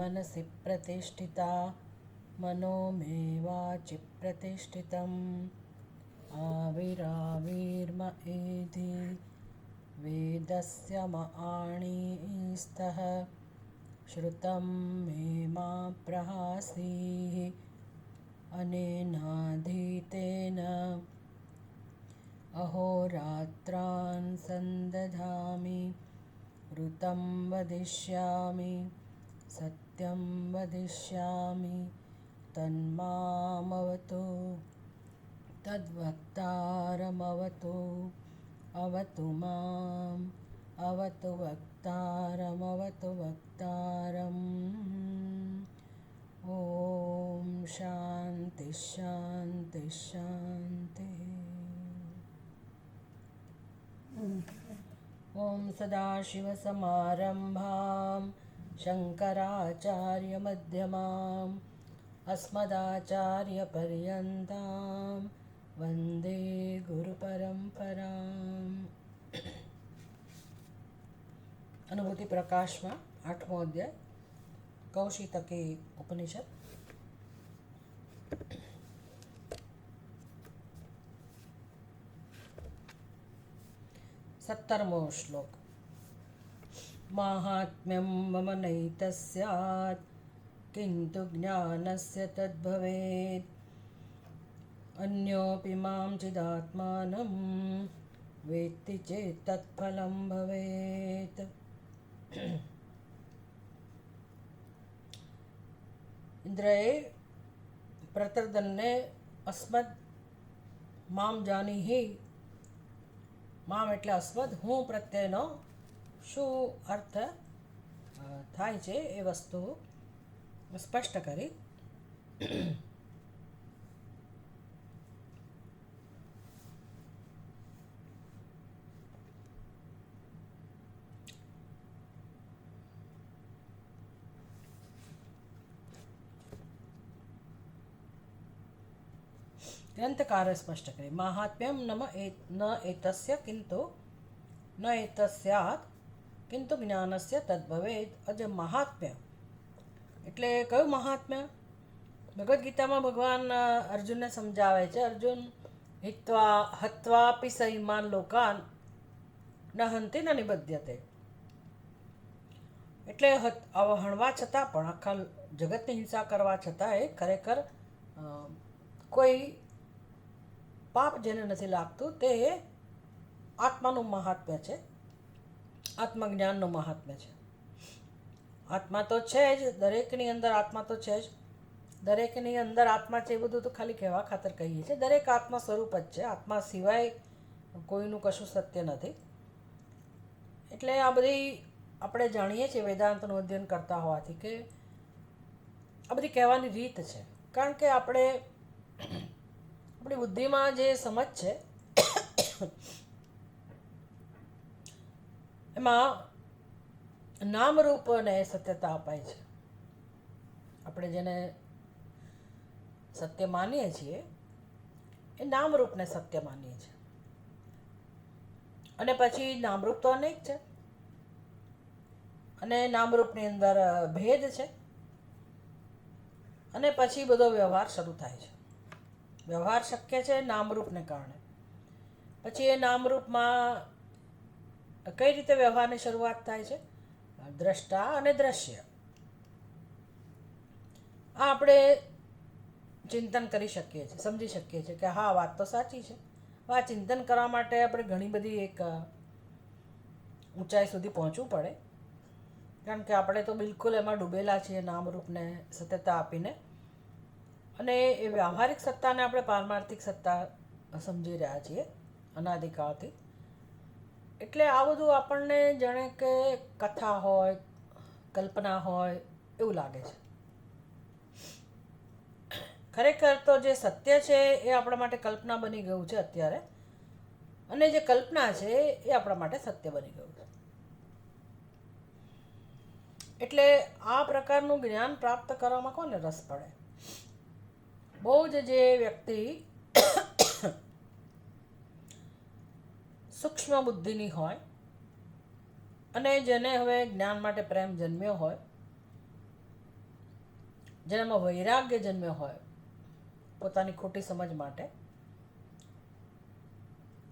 मनसि प्रतिष्ठिता मनो मे वाचि प्रतिष्ठितम् आविराविर्म एधि वेदस्य म आणीस्तः श्रुतं मे मा प्रहासीः अनेनाधीतेन अहोरात्रान् सन्दधामि ऋतं वदिष्यामि सत्यं वदिष्यामि तन्मामवतु तद्वक्तारमवतु अवतु माम् अवतु वक्तारमवतु वक्तारम् ॐ शान्ति शान्ति शान्तिः। ॐ सदाशिवसमारम्भां शङ्कराचार्यमध्यमाम् अस्मदाचार्यपर्यन्तां वन्दे गुरुपरम्पराम्। अनुभूति प्रकाश में 8मो अध्याय कौशितकी उपनिषद। 17मो श्लोक। माहात्म्यं मम नैतस्यात् किन्तु ज्ञानस्य तद्भवेत् अन्योऽपि मां चिदात्मानं वेत्ति चेत् तत्फलं भवेत्। इंद्रए પ્રતર્દનને અસ્મદ મામ જાનીહી, મામ એટલે અસ્મદ, હું પ્રત્યેનો શું અર્થ થાય છે એ વસ્તુ સ્પષ્ટ કરી. ग्रंथकार स्पष्ट करे माहात्म्यम न एतस्य किंतु न एतस्यात् किंतु ज्ञानस्य तद्भवेत्। अज महात्म्य એટલે કયું મહાત્મ્ય? ભગવદ્ ગીતામાં ભગવાન અર્જુનને સમજાવે છે. અર્જુન હત્વાપી સૈમાન લોકાન ન હંતિ ન નિબધ્યતે, એટલે હણવા છતાં પણ, આખા જગતની હિંસા કરવા છતાં એ ખરેખર કોઈ પાપ જેને નથી લાગતું તે આત્માનું મહાત્મ્ય છે, આત્મજ્ઞાનનું મહાત્મ્ય છે. આત્મા તો છે જ, દરેકની અંદર આત્મા તો છે જ, દરેકની અંદર આત્મા છે એ બધું તો ખાલી કહેવા ખાતર કહીએ છીએ. દરેક આત્મા સ્વરૂપ જ છે, આત્મા સિવાય કોઈનું કશું સત્ય નથી. એટલે આ બધી આપણે જાણીએ છીએ વેદાંતનું અધ્યયન કરતા હોવાથી કે આ બધી કહેવાની રીત છે. કારણ કે આપણી બુદ્ધિમાં જે સમજ છે એમાં નામરૂપને સત્યતા અપાય છે. આપણે જેને સત્ય માનીએ છીએ એ નામરૂપને સત્ય માનીએ છીએ. અને પછી નામરૂપ તો અનેક છે અને નામરૂપની અંદર ભેદ છે. અને પછી બધો વ્યવહાર શરૂ થાય છે. વ્યવહાર શક્ય છે નામરૂપને કારણે. પછી એ નામરૂપમાં કઈ રીતે વ્યવહારની શરૂઆત થાય છે? દ્રષ્ટા અને દ્રશ્ય. આ આપણે ચિંતન કરી શકીએ છીએ, સમજી શકીએ છીએ કે હા, વાત તો સાચી છે. આ ચિંતન કરવા માટે આપણે ઘણી બધી એક ઊંચાઈ સુધી પહોંચવું પડે. કારણ કે આપણે તો બિલકુલ એમાં ડૂબેલા છીએ, નામરૂપને સત્યતા આપીને. અને એ વ્યવહારિક સત્તાને આપણે પારમાર્થિક સત્તા સમજી રહ્યા છીએ અનાદિકાળથી. એટલે આ બધું આપણને જાણે કે કથા હોય, કલ્પના હોય એવું લાગે છે. ખરેખર તો જે સત્ય છે એ આપણા માટે કલ્પના બની ગયું છે અત્યારે, અને જે કલ્પના છે એ આપણા માટે સત્ય બની ગયું છે. એટલે આ પ્રકારનું જ્ઞાન પ્રાપ્ત કરવામાં કોને રસ પડે? બહુ જ જે વ્યક્તિ સૂક્ષ્મ બુદ્ધિની હોય અને જેને હવે જ્ઞાન માટે પ્રેમ જન્મ્યો હોય જેનામાં વૈરાગ્ય જન્મ્યો હોય પોતાની ખોટી સમજ માટે,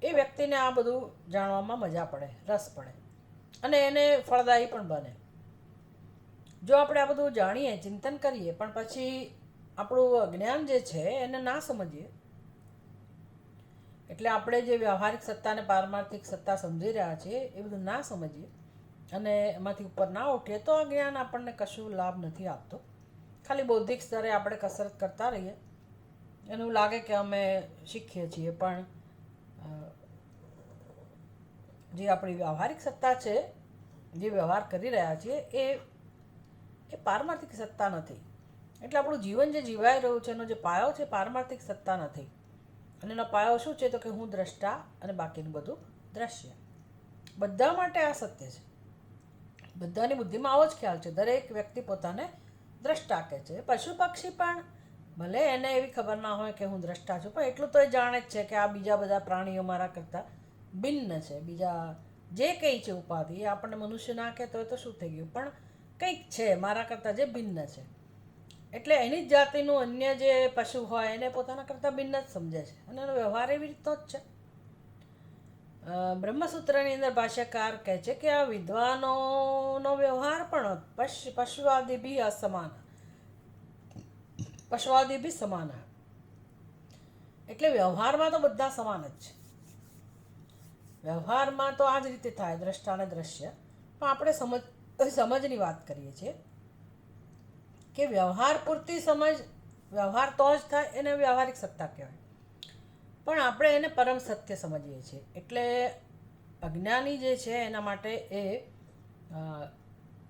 એ વ્યક્તિને આ બધું જાણવામાં મજા પડે, રસ પડે અને એને ફળદાયી પણ બને. જો આપણે આ બધું જાણીએ, ચિંતન કરીએ, પણ પછી આપણું અજ્ઞાન જે છે એને ના સમજીએ, એટલે આપણે જે વ્યવહારિક સત્તા અને પારમાર્થિક સત્તા સમજી રહ્યા છીએ એ બધું ના સમજીએ અને એમાંથી ઉપર ના ઉઠીએ, તો આ જ્ઞાન આપણને કશું લાભ નથી આપતો. ખાલી બૌદ્ધિક સ્તરે આપણે કસરત કરતા રહીએ, એનું લાગે કે અમે શીખીએ છીએ, પણ જે આપણી વ્યવહારિક સત્તા છે, જે વ્યવહાર કરી રહ્યા છીએ, એ પારમાર્થિક સત્તા નથી. એટલે આપણું જીવન જે જીવાઈ રહ્યું છે એનો જે પાયો છે પારમાર્થિક સત્તા નથી. અને એનો પાયો શું છે? તો કે હું દ્રષ્ટા અને બાકીનું બધું દ્રશ્ય. બધા માટે આ સત્ય છે. બધાની બુદ્ધિમાં આવો જ ખ્યાલ છે. દરેક વ્યક્તિ પોતાને દ્રષ્ટા કહે છે. પશુ પક્ષી પણ ભલે એને એવી ખબર ના હોય કે હું દ્રષ્ટા છું, પણ એટલું તો એ જાણે જ છે કે આ બીજા બધા પ્રાણીઓ મારા કરતાં ભિન્ન છે. બીજા જે કંઈ છે ઉપાધિ, એ આપણને મનુષ્ય ના કહેતો હોય તો શું થઈ ગયું, પણ કંઈક છે મારા કરતાં જે ભિન્ન છે. એટલે એની જ જાતિનું અન્ય જે પશુ હોય એને પોતાના કરતાં ભિન્ન જ સમજે છે અને એનો વ્યવહાર એવી રીતનો જ છે. બ્રહ્મસૂત્રની અંદર ભાષ્યકાર કહે છે કે આ વિદ્વાનોનો વ્યવહાર પણ પશુઆદિભી અસમાન, પશુઆદિભી સમાન. એટલે વ્યવહારમાં તો બધા સમાન જ છે. વ્યવહારમાં તો આ જ રીતે થાય, દ્રષ્ટા અને દ્રશ્ય. પણ આપણે સમજની વાત કરીએ છીએ કે વ્યવહાર પૂરતી સમજ, વ્યવહાર તો જ થાય, એને વ્યવહારિક સત્તા કહેવાય. પણ આપણે એને પરમ સત્ય સમજીએ છીએ. એટલે અજ્ઞાની જે છે એના માટે એ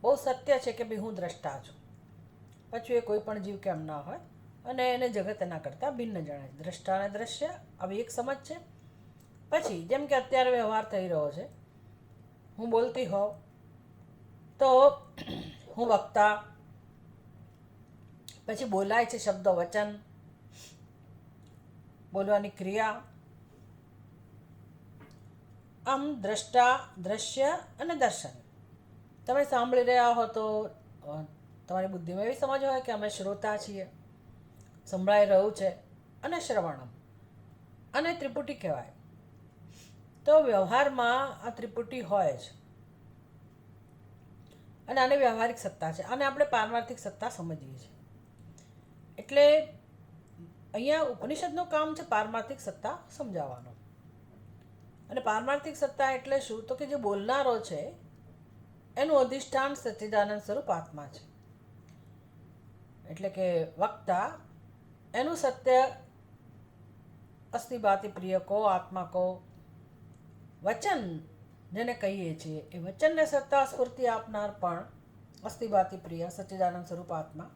બહુ સત્ય છે કે ભાઈ હું દ્રષ્ટા છું, પછી એ કોઈ પણ જીવ કેમ ના હોય, અને એને જગત એના કરતાં ભિન્ન જણાય. દ્રષ્ટા અને દ્રશ્ય આવી એક સમજ છે. પછી જેમ કે અત્યારે વ્યવહાર થઈ રહ્યો છે, હું બોલતી હોઉં તો હું વક્તા, પછી બોલાય છે શબ્દો, વચન, બોલવાની ક્રિયા. આમ દ્રષ્ટા, દ્રશ્ય અને દર્શન. તમે સાંભળી રહ્યા હો તો તમારી બુદ્ધિમાં એવી સમજ હોય કે અમે શ્રોતા છીએ, સંભળાઈ રહ્યું છે, અને શ્રવણમ અને ત્રિપુટી કહેવાય. તો વ્યવહારમાં આ ત્રિપુટી હોય જ, અને આને વ્યવહારિક સત્તા છે, અને આપણે પારમાર્થિક સત્તા સમજીએ છીએ. એટલે અહીંયા ઉપનિષદનું કામ છે પારમાર્થિક સત્તા સમજાવવાનો. અને પારમાર્થિક સત્તા એટલે શું? તો કે જે બોલનારો છે એનું અધિષ્ઠાન સચ્ચિદાનંદ સ્વરૂપ આત્મા છે. એટલે કે વક્તા, એનું સત્ય અસ્તિ ભાતિ પ્રિય કો, આત્મા કો. વચન જેને કહીએ છીએ એ વચનને સત્તા સ્ફૂર્તિ આપનાર પણ અસ્તિ ભાતિ પ્રિય સચ્ચિદાનંદ સ્વરૂપ આત્મા.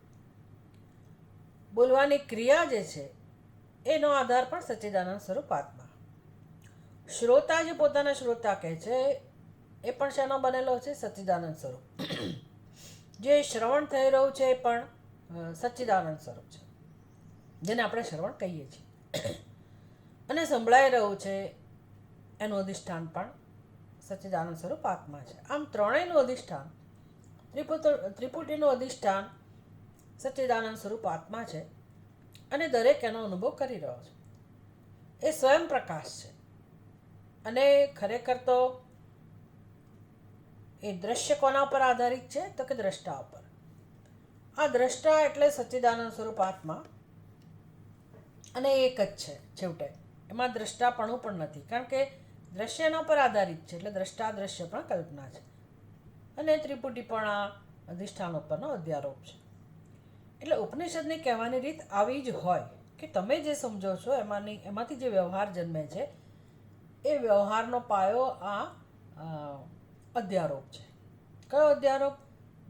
બોલવાની ક્રિયા જે છે એનો આધાર પણ સચ્ચિદાનંદ સ્વરૂપ આત્મા. શ્રોતા જે પોતાના શ્રોતા કહે છે એ પણ શેનો બનેલો છે? સચ્ચિદાનંદ સ્વરૂપ. જે શ્રવણ થઈ રહ્યું છે એ પણ સચ્ચિદાનંદ સ્વરૂપ છે, જેને આપણે શ્રવણ કહીએ છીએ. અને સંભળાઈ રહ્યું છે એનું અધિષ્ઠાન પણ સચ્ચિદાનંદ સ્વરૂપ આત્મા છે. આમ ત્રણેયનું અધિષ્ઠાન, ત્રિપુટીનું અધિષ્ઠાન સચ્ચિદાનંદ સ્વરૂપ આત્મા છે, અને દરેક એનો અનુભવ કરી રહ્યો છે. એ સ્વયં પ્રકાશ છે. અને ખરેખર તો એ દ્રશ્ય કોના ઉપર આધારિત છે? તો કે દ્રષ્ટા ઉપર. આ દ્રષ્ટા એટલે સચ્ચિદાનંદ સ્વરૂપ આત્મા, અને એક જ છે છેવટે. એમાં દ્રષ્ટાપણું પણ નથી, કારણ કે દ્રશ્ય એના પર આધારિત છે. એટલે દ્રષ્ટા દ્રશ્ય પણ કલ્પના છે, અને ત્રિપુટી પણ આ અધિષ્ઠાન ઉપરનો અધ્યારોપ છે. એટલે ઉપનિષદની કહેવાની રીત આવી જ હોય કે તમે જે સમજો છો એમાંથી જે વ્યવહાર જન્મે છે એ વ્યવહારનો પાયો આ અધ્યારોપ છે. કયો અધ્યારોપ?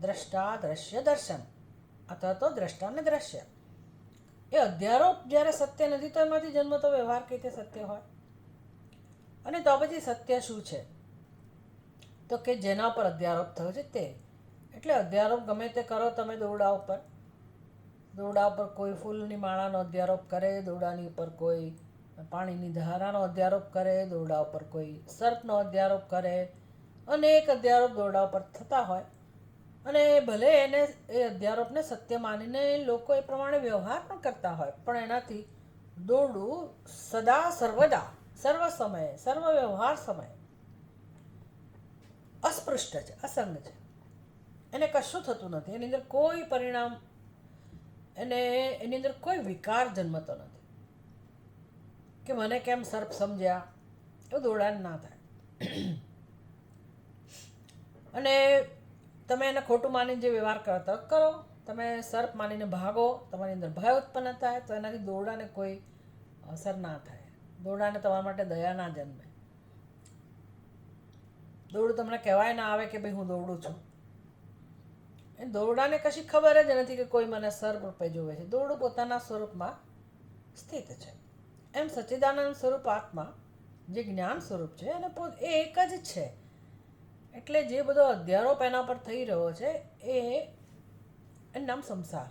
દ્રષ્ટા, દ્રશ્ય, દર્શન, અથવા તો દ્રષ્ટા અને દ્રશ્ય. એ અધ્યારોપ જ્યારે સત્ય નથી તો એમાંથી જન્મતો વ્યવહાર કઈ રીતે સત્ય હોય? અને તો પછી સત્ય શું છે? તો કે જેના પર અધ્યારોપ થયો છે તે. એટલે અધ્યારોપ ગમે તે કરો તમે. દોરડા ઉપર કોઈ ફૂલની માળાનો અધ્યારોપ કરે, દોરડાની ઉપર કોઈ પાણીની ધારાનો અધ્યારોપ કરે, દોરડા ઉપર કોઈ સર્પનો અધ્યારોપ કરે, અનેક અધ્યારોપ દોરડા ઉપર થતા હોય, અને ભલે એને એ અધ્યારોપને સત્ય માનીને લોકો એ પ્રમાણે વ્યવહાર પણ કરતા હોય, પણ એનાથી દોરડું સદા સર્વદા સર્વ સમયે સર્વ વ્યવહાર સમયે અસ્પૃષ્ટ છે, અસંગ છે. એને કશું થતું નથી, એની અંદર કોઈ પરિણામ, એની અંદર કોઈ વિકાર જન્મતો નથી કે મને કેમ સર્પ સમજ્યા, એવું દોડાણ ના થાય. અને તમે એને ખોટું માનીને જે વ્યવહાર કરતા કરો, તમે સર્પ માનીને ભાગો, તમારી અંદર ભય ઉત્પન્ન થાય, તો એનાથી દોરડાને કોઈ અસર ના થાય. દોરડાને તમારા માટે દયા ના જન્મે. દોરડું તમને કહેવાય ના આવે કે ભાઈ હું દોરડું છું. એ દોરડાને કશી ખબર જ નથી કે કોઈ મને સર્પ રૂપે જોવે છે. દોરડું પોતાના સ્વરૂપમાં સ્થિત છે. એમ સચ્ચિદાનંદ સ્વરૂપ આત્મા જે જ્ઞાન સ્વરૂપ છે અને એ એક જ છે. એટલે જે બધો અધ્યારોપ એના પર થઈ રહ્યો છે એનું નામ સંસાર.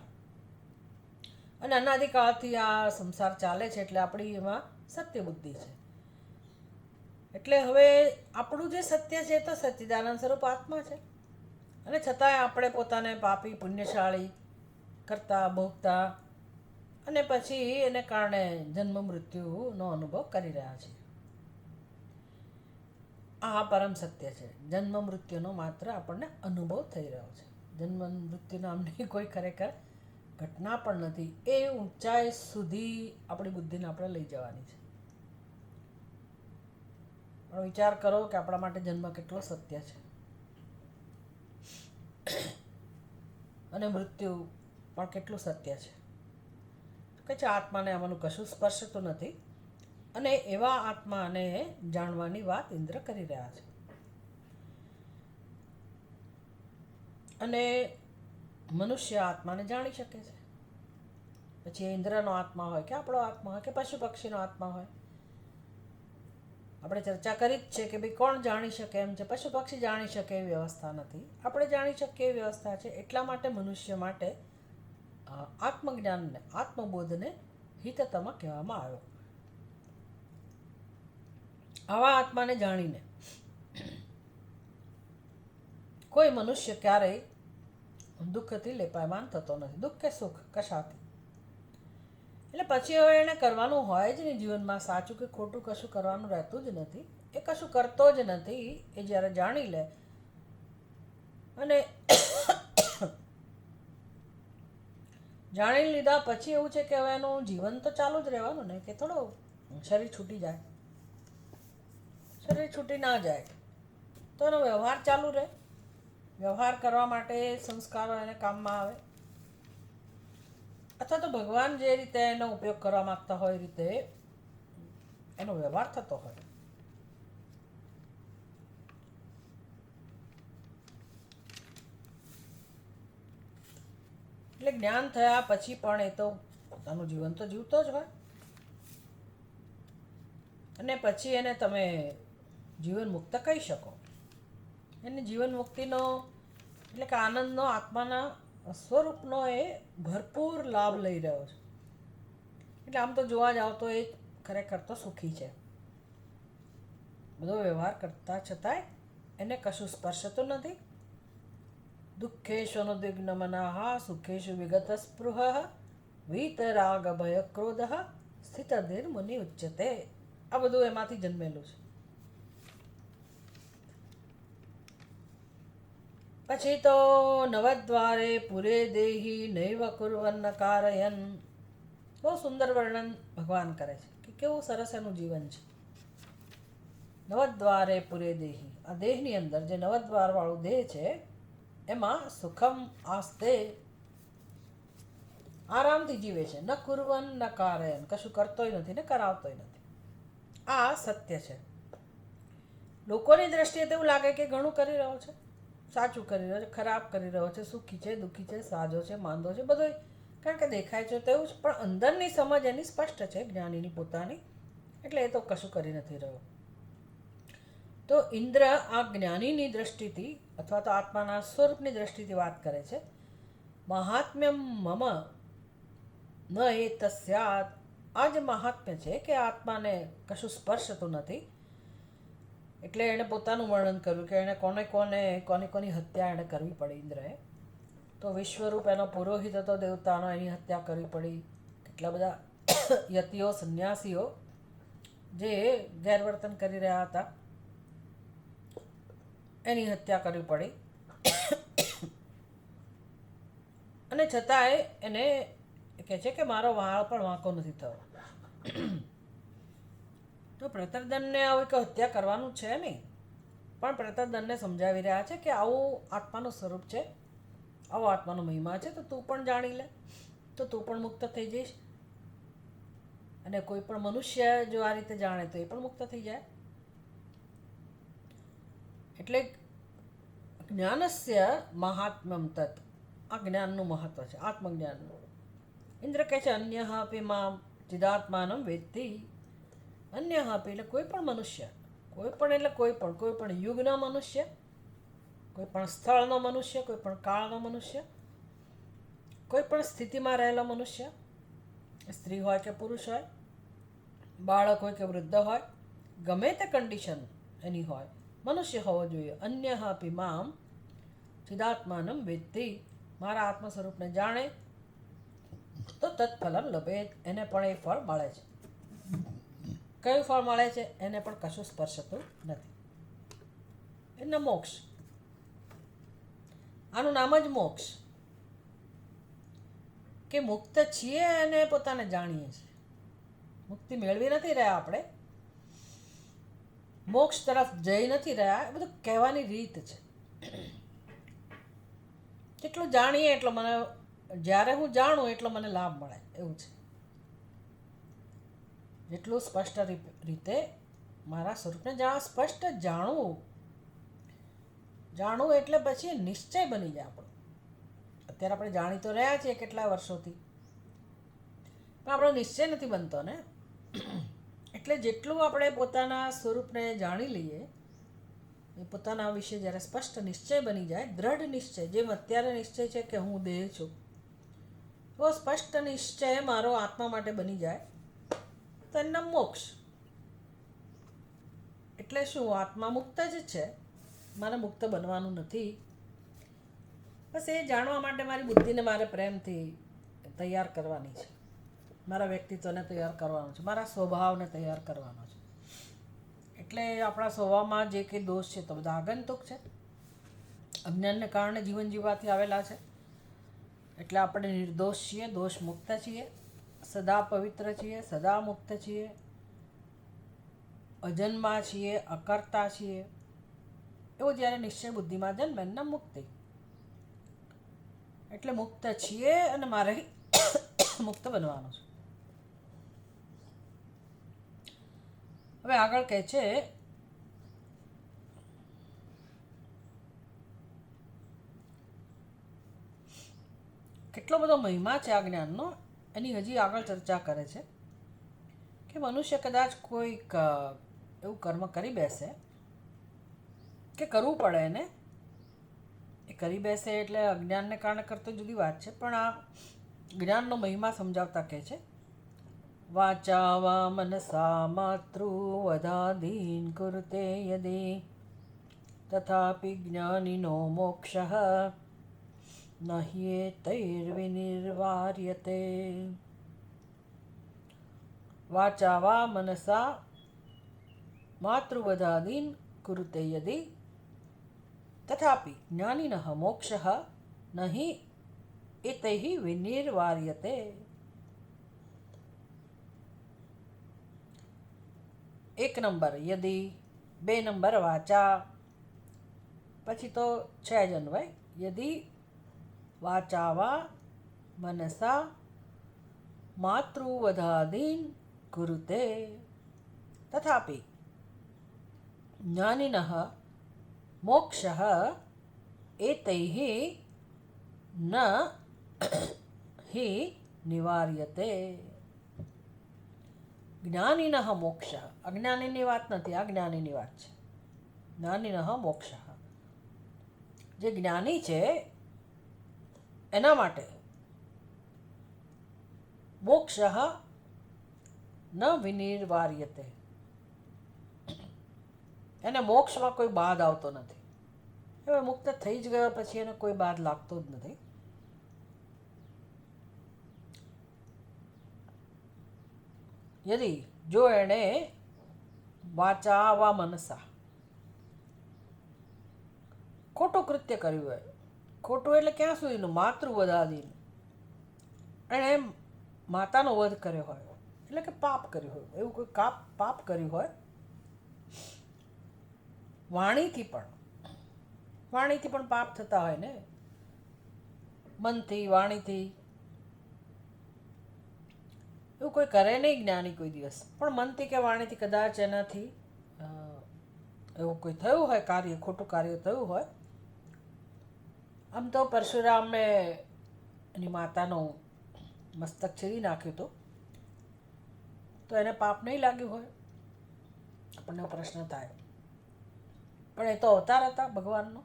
અને અનાદિકાળથી આ સંસાર ચાલે છે, એટલે આપણી એમાં સત્ય બુદ્ધિ છે. એટલે હવે આપણું જે સત્ય છે તો સચ્ચિદાનંદ સ્વરૂપ આત્મા છે. અને છતાંય આપણે પોતાને પાપી પુણ્યશાળી કરતા ભોગતા અને પછી એને કારણે જન્મ મૃત્યુનો અનુભવ કરી રહ્યા છીએ. આ પરમ સત્ય છે. જન્મ મૃત્યુનો માત્ર આપણને અનુભવ થઈ રહ્યો છે. જન્મ મૃત્યુ નામની કોઈ ખરેખર ઘટના પણ નથી. એ ઊંચાઈ સુધી આપણી બુદ્ધિને આપણે લઈ જવાની છે. પણ વિચાર કરો કે આપણા માટે જન્મ કેટલો સત્ય છે અને મૃત્યુ પણ કેટલું સત્ય છે. કે છે આત્માને આમાંનું કશું સ્પર્શતું નથી. અને એવા આત્માને જાણવાની વાત ઇન્દ્ર કરી રહ્યા છે. અને મનુષ્ય આત્માને જાણી શકે છે. પછી ઇન્દ્રનો આત્મા હોય કે આપણો આત્મા હોય કે પશુ પક્ષીનો આત્મા હોય. આપણે ચર્ચા કરી જ છે કે ભાઈ કોણ જાણી શકે એમ છે. પશુ પક્ષી જાણી શકે એવી વ્યવસ્થા નથી. આપણે જાણી શકીએ એવી વ્યવસ્થા છે. એટલા માટે મનુષ્ય માટે આત્મજ્ઞાનને, આત્મબોધને હિતતમ કહેવામાં આવ્યો. આવા આત્માને જાણીને કોઈ મનુષ્ય ક્યારેય દુઃખથી લેપાયમાન થતો નથી. દુઃખ કે સુખ કશાથી. એટલે પછી હવે એને કરવાનું હોય જ નહીં જીવનમાં. સાચું કે ખોટું કશું કરવાનું રહેતું જ નથી. એ કશું કરતો જ નથી. એ જ્યારે જાણી લે અને જાણી લીધા પછી એવું છે કે હવે એનું જીવન તો ચાલુ જ રહેવાનું ને, કે થોડો શરીર છૂટી જાય. શરીર છૂટી ના જાય તો એનો વ્યવહાર ચાલુ રહે. વ્યવહાર કરવા માટે સંસ્કારો એને કામમાં આવે, અથવા તો ભગવાન જે રીતે એનો ઉપયોગ કરવા માગતા હોય એ રીતે એનો વ્યવહાર થતો હોય. એટલે જ્ઞાન થયા પછી પણ એ તો પોતાનું જીવન તો જીવતો જ હોય. અને પછી એને તમે જીવન મુક્ત કહી શકો. એને જીવન મુક્તિનો એટલે કે આનંદનો, આત્માના સ્વરૂપનો એ ભરપૂર લાભ લઈ રહ્યો છે. એટલે આમ તો જોવા જાવ તો એ ખરેખર તો સુખી છે. બધો વ્યવહાર કરતા છતાંય એને કશું સ્પર્શતું નથી. દુઃખેશુ અનુદ્વિગ્ન મનઃ સુખેશુ વિગત સ્પૃહ વીતરાગ ભય ક્રોધ સ્થિતધીર મુનિ ઉચ્યતે. આ બધું એમાંથી જન્મેલું છે. પછી તો નવદ્વારે પુરે દેહી નૈવ કુર્વન્ન કારયન. બહુ સુંદર વર્ણન ભગવાન કરે છે કે કેવું સરસ એનું જીવન છે. નવદ્વારે પુરે દેહી. આ દેહની અંદર જે નવદ્વાર વાળું દેહ છે એમાં સુખમ આસ્તે આરામથી જીવે છે. ન કુર્વન ન કારયન. કશું કરતોય નથી ને કરાવતોય નથી. આ સત્ય છે. લોકોની દ્રષ્ટિએ તો એવું લાગે કે ઘણું કરી રહ્યો છે, સાચું કરી રહ્યો છે, ખરાબ કરી રહ્યો છે, સુખી છે, દુઃખી છે, સાજો છે, માંદો છે, બધું કારણ કે દેખાય છે તેવું જ. પણ અંદરની સમજ એની સ્પષ્ટ છે જ્ઞાનીની પોતાની. એટલે એ તો કશું કરી નથી રહ્યો. તો ઇન્દ્ર આ જ્ઞાનીની દ્રષ્ટિથી અથવા તો આત્માના સ્વરૂપની દ્રષ્ટિથી વાત કરે છે. મહાત્મ્યમ મમ ન એ તસ્યાત. આ જે મહાત્મ્ય છે કે આત્માને કશું સ્પર્શતું નથી. એટલે એણે પોતાનું વર્ણન કર્યું કે એણે કોની હત્યા એણે કરવી પડી ઇન્દ્રએ. તો વિશ્વરૂપ એનો પુરોહિત હતો દેવતાનો, એની હત્યા કરવી પડી. કેટલા બધા યતિઓ સંન્યાસીઓ જે ગેરવર્તન કરી રહ્યા હતા એની હત્યા કરવી પડી. અને છતાંય એને કહે છે કે મારો વાળ પણ વાંકો નથી થયો. તો પ્રતરદનને આવું કે હત્યા કરવાનું છે નહીં, પણ પ્રતરદનને સમજાવી રહ્યા છે કે આવું આત્માનું સ્વરૂપ છે, આવો આત્માનો મહિમા છે, તો તું પણ જાણી લે તો તું પણ મુક્ત થઈ જઈશ. અને કોઈ પણ મનુષ્ય જો આ રીતે જાણે તો એ પણ મુક્ત થઈ જાય. એટલે જ્ઞાનસ્ય મહાત્મ્યમ તત્, આ જ્ઞાનનું મહત્વ છે, આત્મજ્ઞાનનું. ઇન્દ્ર કહે છે અન્ય અપી મામ ચિદાત્માનમ વેત્તિ. અન્ય આપી એટલે કોઈ પણ મનુષ્ય, કોઈ પણ યુગનો મનુષ્ય, કોઈ પણ સ્થળનો મનુષ્ય, કોઈ પણ કાળનો મનુષ્ય, કોઈ પણ સ્થિતિમાં રહેલો મનુષ્ય, સ્ત્રી હોય કે પુરુષ હોય, બાળક હોય કે વૃદ્ધ હોય, ગમે તે કન્ડિશન એની હોય, મનુષ્ય હોવો જોઈએ. અન્ય આપી મામ ચિદાત્માનમ વેત્તિ, મારા આત્મ સ્વરૂપને જાણે તો તત્ફલમ લભેત, એને પણ એ ફળ મળે છે. કયું ફળ મળે છે? એને પણ કશું સ્પર્શતું નથી. એના મોક્ષ, આનું નામ જ મોક્ષ. કે મુક્ત છીએ અને પોતાને જાણીએ છીએ. મુક્તિ મેળવી નથી રહ્યા આપણે, મોક્ષ તરફ જઈ નથી રહ્યા, એ બધું કહેવાની રીત છે. જેટલું જાણીએ એટલો મને, જ્યારે હું જાણું એટલો મને લાભ મળે, એવું છે. જેટલું સ્પષ્ટ રીતે મારા સ્વરૂપને સ્પષ્ટ જાણવું એટલે પછી નિશ્ચય બની જાય આપણો. અત્યારે આપણે જાણી તો રહ્યા છીએ કેટલા વર્ષોથી, પણ આપણો નિશ્ચય નથી બનતો ને. એટલે જેટલું આપણે પોતાના સ્વરૂપને જાણી લઈએ, એ પોતાના વિશે જ્યારે સ્પષ્ટ નિશ્ચય બની જાય, દ્રઢ નિશ્ચય, જેમ અત્યારે નિશ્ચય છે કે હું દેહ છું, એવો સ્પષ્ટ નિશ્ચય મારો આત્મા માટે બની જાય તો એના મોક્ષ. એટલે શું? આત્મા મુક્ત જ છે, મારે મુક્ત બનવાનું નથી. બસ એ જાણવા માટે મારી બુદ્ધિને મારે પ્રેમથી તૈયાર કરવાની છે, મારા વ્યક્તિત્વને તૈયાર કરવાનું છે, મારા સ્વભાવને તૈયાર કરવાનો છે. એટલે આપણા સ્વભાવમાં જે કંઈ દોષ છે તો બધા આગંતુક છે, અજ્ઞાનને કારણે જીવન જીવવાથી આવેલા છે. એટલે આપણે નિર્દોષ છીએ, દોષ મુક્ત છીએ, સદા પવિત્ર છીએ, સદા મુક્ત છીએ, અજન્મા છીએ, અકર્તા છીએ. એવો જ્યારે નિશ્ચય બુદ્ધિમાં જન્મે એના મુક્તિ. એટલે મુક્ત છીએ અને મારે મુક્ત બનવાનું છે. હવે આગળ કહે છે કેટલો બધો મહિમા છે આ જ્ઞાનનો, એની હજી આગળ ચર્ચા કરે છે કે મનુષ્ય કદાચ કોઈક એવું કર્મ કરી બેસે કે કરવું પડે એને, એ કરી બેસે એટલે અજ્ઞાનને કારણે કરતો જુદી વાત છે, પણ આ જ્ઞાનનો મહિમા સમજાવતા કહે છે વાચા વા મનસા માતૃવધાધીન કુરુતે યદિ તથાપિ જ્ઞાનિનો મોક્ષઃ ન હ્યેતૈર્વિનિર્વાર્યતે. વાચા વા મનસા માતૃવધાધીન કુરુતે યદિ તથાપિ જ્ઞાનિનઃ મોક્ષઃ ન એતૈઃ વિનિર્વાર્યતે. એક નંબર યદિ, બે નંબર વાચા, પછી તો છે જ અન્વય. યદિ વાચા વા મનસા માતૃવધાધીન કુરુતે તથાપિ જ્ઞાનિનઃ મોક્ષઃ એતૈઃ ન હિ નિવાર્યતે. જ્ઞાનિનઃ મોક્ષ, અજ્ઞાનીની વાત નથી, આ જ્ઞાનીની વાત છે. જ્ઞાનિનઃ મોક્ષ, જે જ્ઞાની છે એના માટે મોક્ષ ન વિનિર્વાર્યતે, એને મોક્ષમાં કોઈ બાદ આવતો નથી. હવે મુક્ત થઈ જ ગયો પછી એને કોઈ બાદ લાગતો જ નથી. યદિ જો એણે વાચા વા મનસા ખોટું કૃત્ય કર્યું હોય, ખોટું એટલે ક્યાં સુધીનું, માતૃવધાદીનું, એણે માતાનો વધ કર્યો હોય એટલે કે પાપ કર્યું હોય, એવું કોઈ પાપ કર્યું હોય, વાણીથી પણ પાપ થતા હોય ને, મનથી, વાણીથી. એવું કોઈ કરે નહીં જ્ઞાની કોઈ દિવસ, પણ મનથી કે વાણીથી કદાચ એનાથી એવું કોઈ થયું હોય કાર્ય, ખોટું કાર્ય થયું હોય. આમ તો પરશુરામે એની માતાનું મસ્તક છીરી નાખ્યું હતું, તો એને પાપ નહીં લાગ્યું હોય, આપણને પ્રશ્ન થાય. પણ એ તો અવતાર હતા ભગવાનનો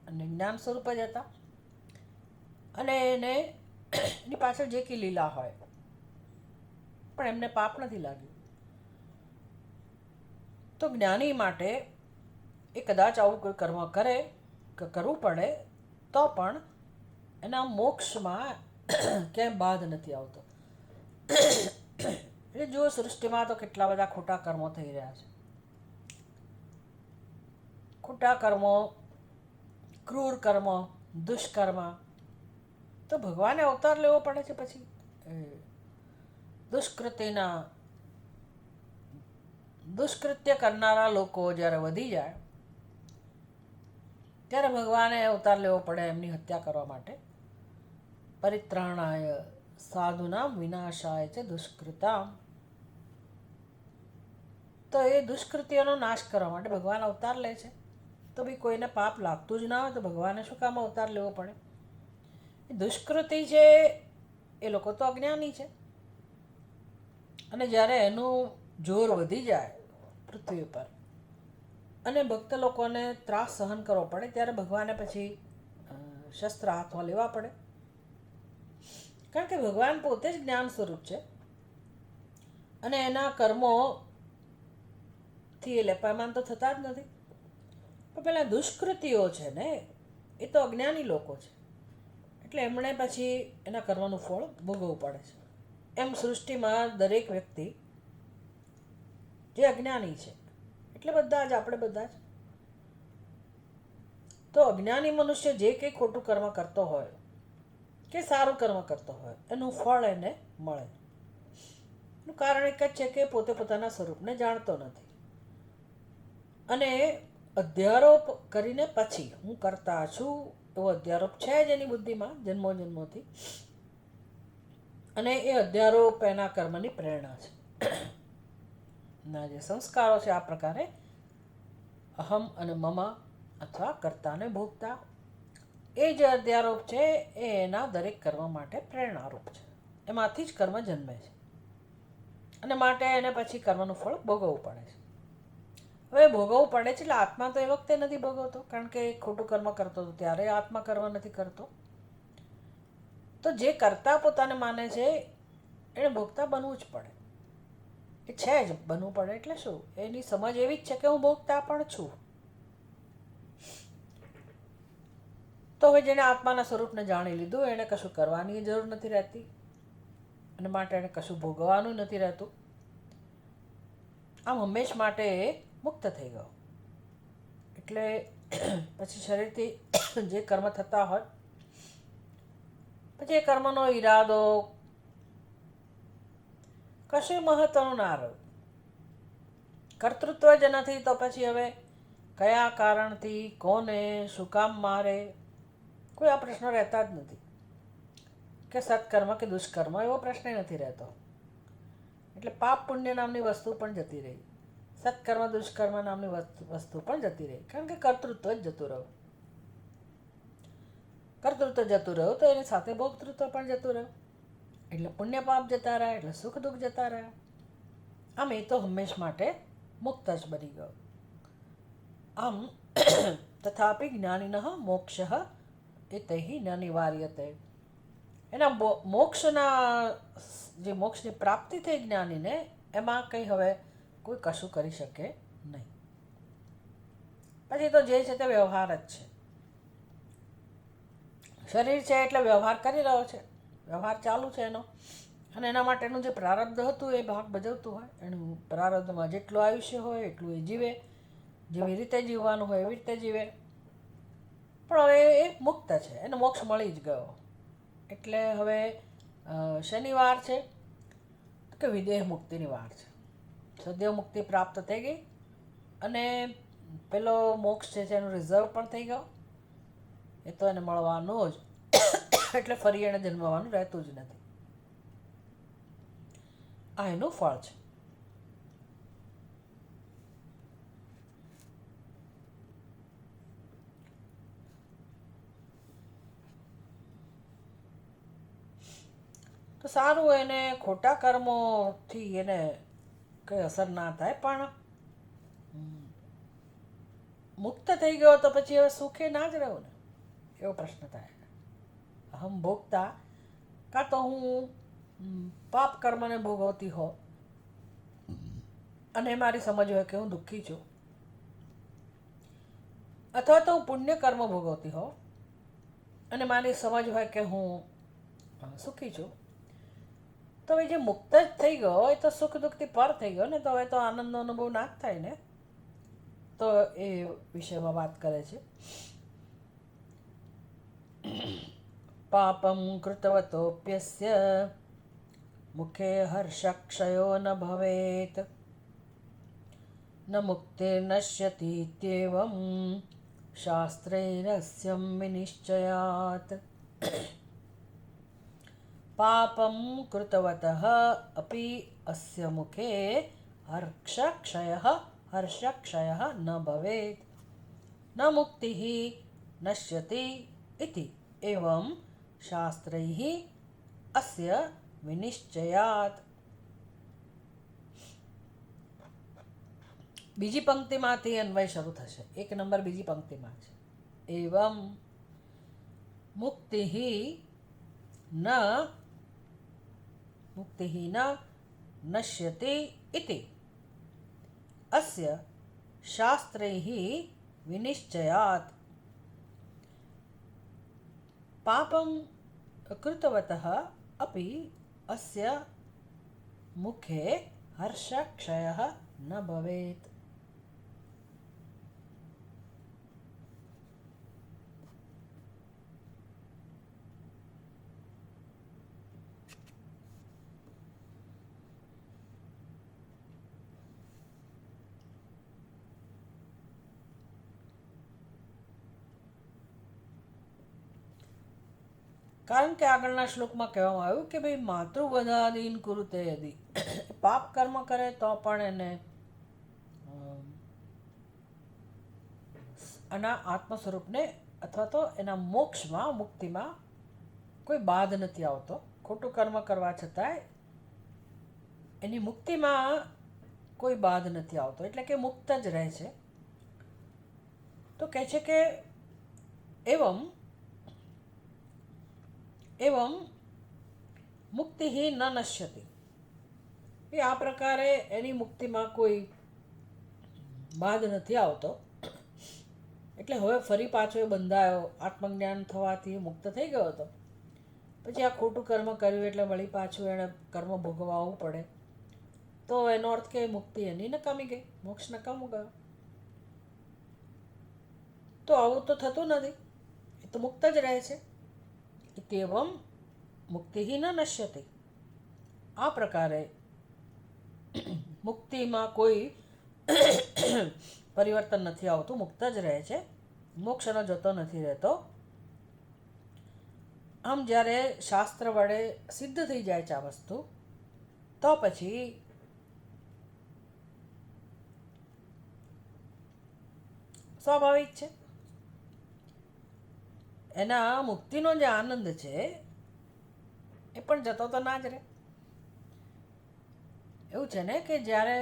અને જ્ઞાન સ્વરૂપ જ હતા, અને એની પાછળ જે કંઈ લીલા હોય, પણ એમને પાપ નથી લાગ્યું. તો જ્ઞાની માટે એ કદાચ આવું કોઈ કર્મ કરે કે કરવું પડે તો પણ એના મોક્ષમાં ક્યાંય બાધ નથી આવતો. એટલે જુઓ, સૃષ્ટિમાં તો કેટલા બધા ખોટા કર્મો થઈ રહ્યા છે. ખોટા કર્મો, ક્રૂર કર્મ, દુષ્કર્મ. તો ભગવાને અવતાર લેવો પડે છે પછી દુષ્કૃત્ય કરનારા લોકો જ્યારે વધી જાય ત્યારે ભગવાને અવતાર લેવો પડે એમની હત્યા કરવા માટે. પરિત્રાણાય સાધુનામ વિનાશાય છે દુષ્કૃતામ. તો એ દુષ્કૃત્યનો નાશ કરવા માટે ભગવાન અવતાર લે છે. તો ભાઈ કોઈને પાપ લાગતું જ ના હોય તો ભગવાને શું કામ અવતાર લેવો પડે? એ દુષ્કૃતિ છે, એ લોકો તો અજ્ઞાની છે, અને જ્યારે એનું જોર વધી જાય પૃથ્વી પર અને ભક્ત લોકોને ત્રાસ સહન કરવો પડે ત્યારે ભગવાને પછી શસ્ત્ર હાથમાં લેવા પડે. કારણ કે ભગવાન પોતે જ જ્ઞાન સ્વરૂપ છે અને એના કર્મોથી એ લેપાયમાન તો થતા જ નથી. પણ પેલા દુષ્કૃતિઓ છે ને, એ તો અજ્ઞાની લોકો છે, એટલે એમણે પછી એના કર્મનું ફળ ભોગવવું પડે છે. એમ સૃષ્ટિમાં દરેક વ્યક્તિ જે અજ્ઞાની છે, એટલે બધા જ આપણે બધા જ. તો અજ્ઞાની મનુષ્ય જે કંઈ ખોટું કર્મ કરતો હોય કે સારું કર્મ કરતો હોય એનું ફળ એને મળે. એનું કારણ એક જ છે કે પોતે પોતાના સ્વરૂપને જાણતો નથી અને અધ્યારોપ કરીને પછી હું કરતા છું એવો અધ્યારોપ છે જ એની બુદ્ધિમાં જન્મોથી, અને એ અધ્યારોપ એના કર્મની પ્રેરણા છે. ના જે સંસ્કારો છે આ પ્રકારે અહમ અને મમ અથવા કર્તા અને ભોગતા, એ જે અધ્યારોપ છે એ એના દરેક કર્મ માટે પ્રેરણારૂપ છે. એમાંથી જ કર્મ જન્મે છે અને માટે એને પછી કર્મનું ફળ ભોગવવું પડે છે. હવે ભોગવવું પડે છે એટલે આત્મા તો એ વખતે નથી ભોગવતો, કારણ કે ખોટું કર્મ કરતો હતો ત્યારે આત્મા કર્મ નથી કરતો. તો જે કરતા પોતાને માને છે એને ભોગતા બનવું જ પડે. એ છે જ, બનવું પડે એટલે શું, એની સમજ એવી જ છે કે હું ભોગતા પણ છું. તો હવે જેણે આત્માના સ્વરૂપને જાણી લીધું એને કશું કરવાની જરૂર નથી રહેતી અને માટે એને કશું ભોગવવાનું નથી રહેતું. આમ હંમેશ માટે એ મુક્ત થઈ ગયો. એટલે પછી શરીરથી જે કર્મ થતા હોય પછી એ કર્મનો ઈરાદો કશું મહત્વનું ના રહ્યું. કર્તૃત્વ જ નથી તો પછી હવે કયા કારણથી, કોને, શું કામ મારે, કોઈ આ પ્રશ્નો રહેતા જ નથી. કે સત્કર્મ કે દુષ્કર્મ એવો પ્રશ્ન નથી રહેતો. એટલે પાપ પુણ્ય નામની વસ્તુ પણ જતી રહી, સત્કર્મ દુષ્કર્મ નામની વસ્તુ પણ જતી રહી, કારણ કે કર્તૃત્વ જ જતું રહ્યું. કર્તૃત્વ જતું રહ્યું તો એની સાથે ભોગતૃત્વ પણ જતું રહ્યું, એટલે પુણ્ય પાપ જતા રહ્યા, એટલે સુખ દુઃખ જતા રહ્યા. આમ એ તો હંમેશ માટે મુક્ત જ બની ગયો. આમ તથાપિ જ્ઞાનિનઃ મોક્ષ એતૈ ન નિવાર્યતે. એના મોક્ષના જે મોક્ષની પ્રાપ્તિ થઈ જ્ઞાનીને, એમાં કંઈ હવે કોઈ કશું કરી શકે નહીં. પછી તો જે છે તે વ્યવહાર જ છે. શરીર છે એટલે વ્યવહાર કરી રહ્યો છે, વ્યવહાર ચાલુ છે એનો, અને એના માટેનું જે પ્રારબ્ધ હતું એ ભાગ ભજવતું હોય. એનું પ્રારબ્ધમાં જેટલું આયુષ્ય હોય એટલું એ જીવે, જેવી રીતે જીવવાનું હોય એવી રીતે જીવે. પણ હવે એ મુક્ત છે, એને મોક્ષ મળી જ ગયો. એટલે હવે શનિવાર છે કે વિદેહ મુક્તિની વાર છે. સદેવ મુક્તિ પ્રાપ્ત થઈ ગઈ અને પેલો મોક્ષ છે એનો રિઝર્વ પણ થઈ ગયો. એ તો એને મળવાનું જ, એટલે ફરી એને જન્મવાનું રહેતું જ નથી. આ એનું ફળ છે. તો સારું, એને ખોટા કર્મોથી એને કંઈ અસર ના થાય, પણ મુક્ત થઈ ગયો તો પછી હવે સુખે ના જ રહ્યો ને, એવો પ્રશ્ન થાય. અહમ ભોગતા, કાં તો હું પાપ કર્મને ભોગવતી હો અને મારી સમજ હોય કે હું દુઃખી છું, અથવા તો હું પુણ્ય કર્મ ભોગવતી હો અને મારી સમજ હોય કે હું સુખી છું. તો હવે જે મુક્ત જ થઈ ગયો એ તો સુખ દુઃખથી પર થઈ ગયો ને, તો હવે તો આનંદનો અનુભવ ના જ થાય ને. તો એ વિષયમાં વાત કરે છે. પાપમ કૃતવતોપ્યસ્ય મુખે હર્ષક્ષયો ન ભવેત ન મુક્તિર્નશ્યતીત્યેવં શાસ્ત્રૈરસ્યં વિનિશ્ચયાત. પાપમ કૃતવતઃ અપી અસ્ય મુખે હર્ષક્ષયઃ ન ભવેત ન મુક્તિઃ નશ્યતિ ઇતિ એવં શાસ્ત્રૈઃ અસ્ય વિનિશ્ચયાત. બીજી પંક્તિમાંથી અન્વય શરૂ થશે. 1 નંબર બીજી પંક્તિમાં છે. એવં મુક્તિઃ ન નશ્યતિ ઇતિ અસ્ય શાસ્ત્રૈઃ વિનિશ્ચયાત. પાપમ કૃતવતઃ અપી અસ્ય મુખે હર્ષક્ષયઃ ન ભવેત. કારણ કે આગળના શ્લોકમાં કહેવામાં આવ્યું કે ભાઈ માતૃવધાદીન કુરુતે યદિ, પાપ કર્મ કરે તો પણ એને એના આત્મ સ્વરૂપને અથવા તો એના મોક્ષમાં, મુક્તિમાં કોઈ બાધ નથી આવતો. ખોટું કર્મ કરવા છતાંય એની મુક્તિમાં કોઈ બાધ નથી આવતો, એટલે કે મુક્ત જ રહે છે. તો કહે છે કે એવમ મુક્તિ ન નશ્યતિ, એ આ પ્રકારે એની મુક્તિમાં કોઈ બાધ નથી આવતો. એટલે હવે ફરી પાછો એ બંધાયો, આત્મજ્ઞાન થવાથી મુક્ત થઈ ગયો હતો, પછી આ ખોટું કર્મ કર્યું એટલે વળી પાછું એણે કર્મ ભોગવવું પડે. તો એનો અર્થ કે મુક્તિ એની નકામી ગઈ, મોક્ષ નકામું ગયો. તો આવું તો થતું નથી, એ તો મુક્ત જ રહે છે. તેવમ મુક્તિ ન નશ્યતિ, આ પ્રકારે મુક્તિમાં કોઈ પરિવર્તન નથી આવતું, મુક્ત જ રહે છે, મોક્ષનો જતો નથી રહેતો. આમ જ્યારે શાસ્ત્ર વડે સિદ્ધ થઈ જાય છે આ વસ્તુ, તો પછી સ્વાભાવિક છે એના મુક્તિનો જે આનંદ છે એ પણ જતો તો ના જ રહે. એવું છે ને કે જ્યારે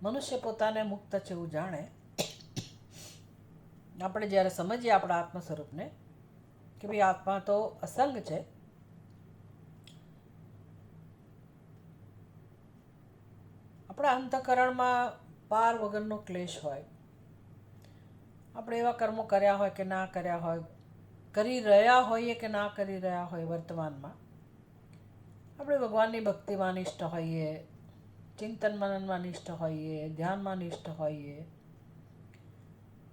મનુષ્ય પોતાને મુક્ત છે એવું જાણે, આપણે જ્યારે સમજીએ આપણા આત્મ સ્વરૂપને કે ભાઈ આત્મા તો અસંગ છે, આપણા અંતઃકરણમાં પાર વગરનો ક્લેશ હોય, આપણે એવા કર્મો કર્યા હોય કે ના કર્યા હોય, કરી રહ્યા હોઈએ કે ના કરી રહ્યા હોય વર્તમાનમાં, આપણે ભગવાનની ભક્તિમાં નિષ્ઠ હોઈએ, ચિંતન મનનમાં નિષ્ઠ હોઈએ, ધ્યાનમાં નિષ્ઠ હોઈએ,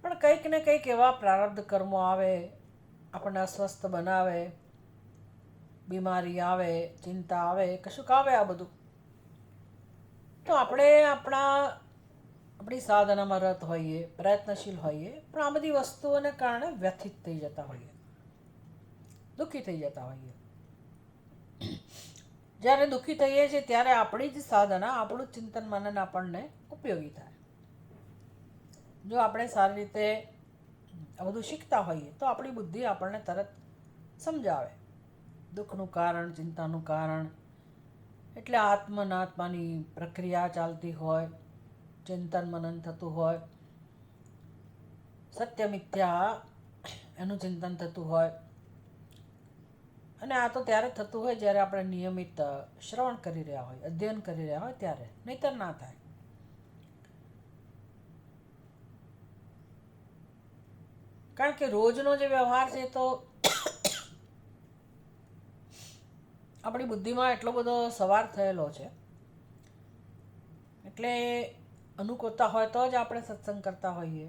પણ કંઈક ને કંઈક એવા પ્રારબ્ધ કર્મો આવે, આપણને અસ્વસ્થ બનાવે, બીમારી આવે, ચિંતા આવે, કશુંક આવે આ બધું, તો આપણે આપણી સાધનામાં રત હોઈએ, પ્રયત્નશીલ હોઈએ, પણ આ બધી વસ્તુઓને કારણે વ્યથિત થઈ જતા હોઈએ, દુઃખી થઈ જતા હોઈએ. જ્યારે દુઃખી થઈએ છીએ ત્યારે આપણી જ સાધના, આપણું ચિંતન મનન આપણને ઉપયોગી થાય. જો આપણે સારી રીતે આ બધું શીખતા હોઈએ તો આપણી બુદ્ધિ આપણને તરત સમજાવે દુઃખનું કારણ, ચિંતાનું કારણ. એટલે આત્મનાત્માની પ્રક્રિયા ચાલતી હોય, ચિંતન મનન થતું હોય, સત્ય મિથ્યા એનું ચિંતન થતું હોય. અને આ તો ત્યારે થતું હોય જ્યારે આપણે નિયમિત શ્રવણ કરી રહ્યા હોય, અધ્યયન કરી રહ્યા હોય ત્યારે, નહીતર ના થાય. કારણ કે રોજનો જે વ્યવહાર છે તો આપણી બુદ્ધિમાં એટલો બધો સવાર થયેલો છે, એટલે અનુકૂળતા હોય તો જ આપણે સત્સંગ કરતા હોઈએ,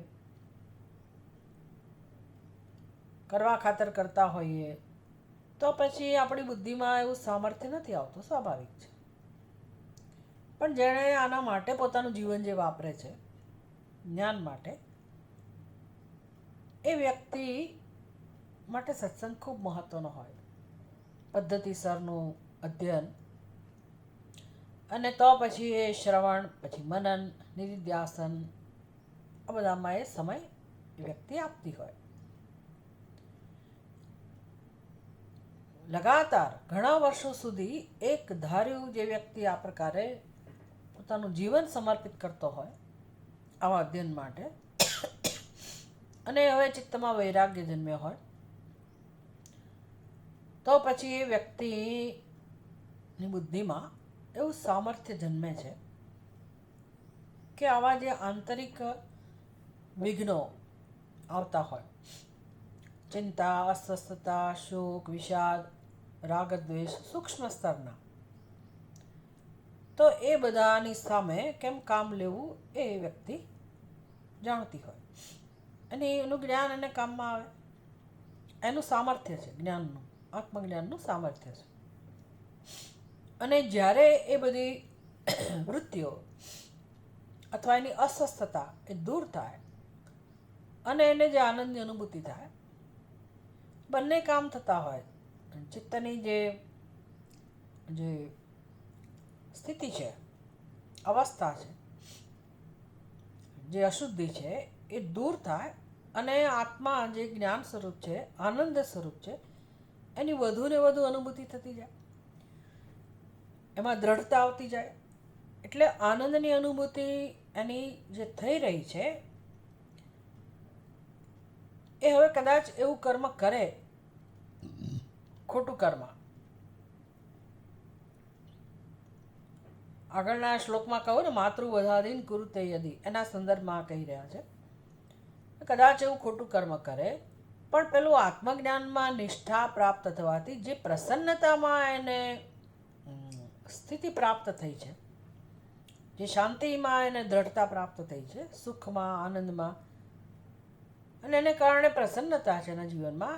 કરવા ખાતર કરતા હોઈએ, તો પછી આપણી બુદ્ધિમાં એવું સામર્થ્ય નથી આવતું, સ્વાભાવિક છે. પણ જેણે આના માટે પોતાનું જીવન જે વાપરે છે, જ્ઞાન માટે, એ વ્યક્તિ માટે સત્સંગ ખૂબ મહત્વનો હોય, પદ્ધતિસરનું અધ્યયન, અને તો પછી એ શ્રવણ, પછી મનન, નિધિધ્યાસન, આ બધામાં એ સમય વ્યક્તિ આપતી હોય. લગાતાર ઘણા વર્ષો સુધી એક ધાર્યું જે વ્યક્તિ આ પ્રકારે પોતાનું જીવન સમર્પિત કરતો હોય આવા અધ્યયન માટે, અને હવે ચિત્તમાં વૈરાગ્ય જન્મ્યો હોય, તો પછી એ વ્યક્તિની બુદ્ધિમાં એવું સામર્થ્ય જન્મે છે કે આવા જે આંતરિક વિઘ્નો આવતા હોય, ચિંતા, અસ્વસ્થતા, શોક, વિષાદ, રાગદ્વેષ, સૂક્ષ્મ સ્તરના, તો એ બધાની સામે કેમ કામ લેવું એ વ્યક્તિ જાણતી હોય, અને એનું જ્ઞાન એને કામમાં આવે. એનું સામર્થ્ય છે જ્ઞાનનું, આત્મજ્ઞાનનું સામર્થ્ય છે. અને જ્યારે એ બધી વૃત્તિઓ અથવા એની અસ્વસ્થતા એ દૂર થાય અને એને જે આનંદની અનુભૂતિ થાય, બંને કામ થતા હોય. ચિત્તની જે સ્થિતિ છે, અવસ્થા છે, જે અશુદ્ધિ છે એ દૂર થાય, અને આત્મા જે જ્ઞાન સ્વરૂપ છે, આનંદ સ્વરૂપ છે, એની વધુ ને વધુ અનુભૂતિ થતી જાય, એમાં દ્રઢતા આવતી જાય. એટલે આનંદની અનુભૂતિ એની જે થઈ રહી છે એ હવે કદાચ એવું કર્મ કરે, ખોટું કર્મ, આગળના શ્લોકમાં કહ્યું ને, માતૃવધાદીન કુરુતે યદિ, એના સંદર્ભમાં કહી રહ્યા છે. કદાચ એવું ખોટું કર્મ કરે, પણ પેલું આત્મજ્ઞાનમાં નિષ્ઠા પ્રાપ્ત થવાથી જે પ્રસન્નતામાં એને સ્થિતિ પ્રાપ્ત થઈ છે, જે શાંતિમાં એને દ્રઢતા પ્રાપ્ત થઈ છે, સુખમાં, આનંદમાં, અને એને કારણે પ્રસન્નતા છે એના જીવનમાં,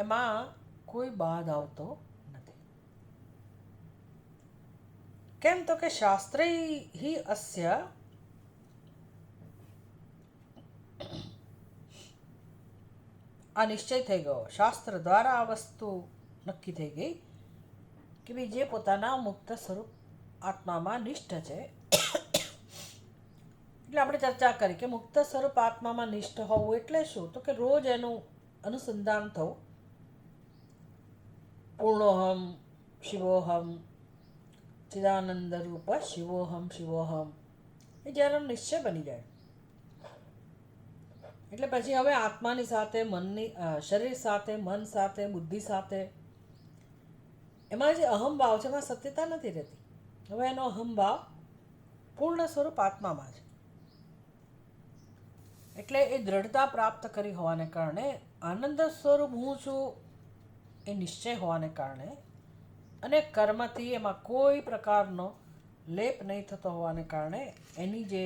એમાં કોઈ બાધ આવતો નથી. કેમ તો કે શાસ્ત્રૈ અસ્ય આ નિશ્ચય થઈ ગયો, શાસ્ત્ર દ્વારા આ વસ્તુ નક્કી થઈ ગઈ કે ભાઈ જે પોતાના મુક્ત સ્વરૂપ આત્મામાં નિષ્ઠ છે. એટલે આપણે ચર્ચા કરી કે મુક્ત સ્વરૂપ આત્મામાં નિષ્ઠ હોવું એટલે શું, તો કે રોજ એનું અનુસંધાન થવું, પૂર્ણોહમ શિવોહમ, ચિદાનંદ રૂપ શિવોહમ શિવોહમ, એ જ્યારે નિશ્ચય બની જાય, એટલે પછી હવે આત્માની સાથે, મનની, શરીર સાથે, મન સાથે, બુદ્ધિ સાથે, એમાં જે અહમભાવ છે એમાં સત્યતા નથી રહેતી. હવે એનો અહમભાવ પૂર્ણ સ્વરૂપ આત્મામાં છે. એટલે એ દ્રઢતા પ્રાપ્ત કરી હોવાને કારણે, આનંદ સ્વરૂપ હું છું એ નિશ્ચય હોવાને કારણે, અને કર્મથી એમાં કોઈ પ્રકારનો લેપ નહીં થતો હોવાને કારણે એની જે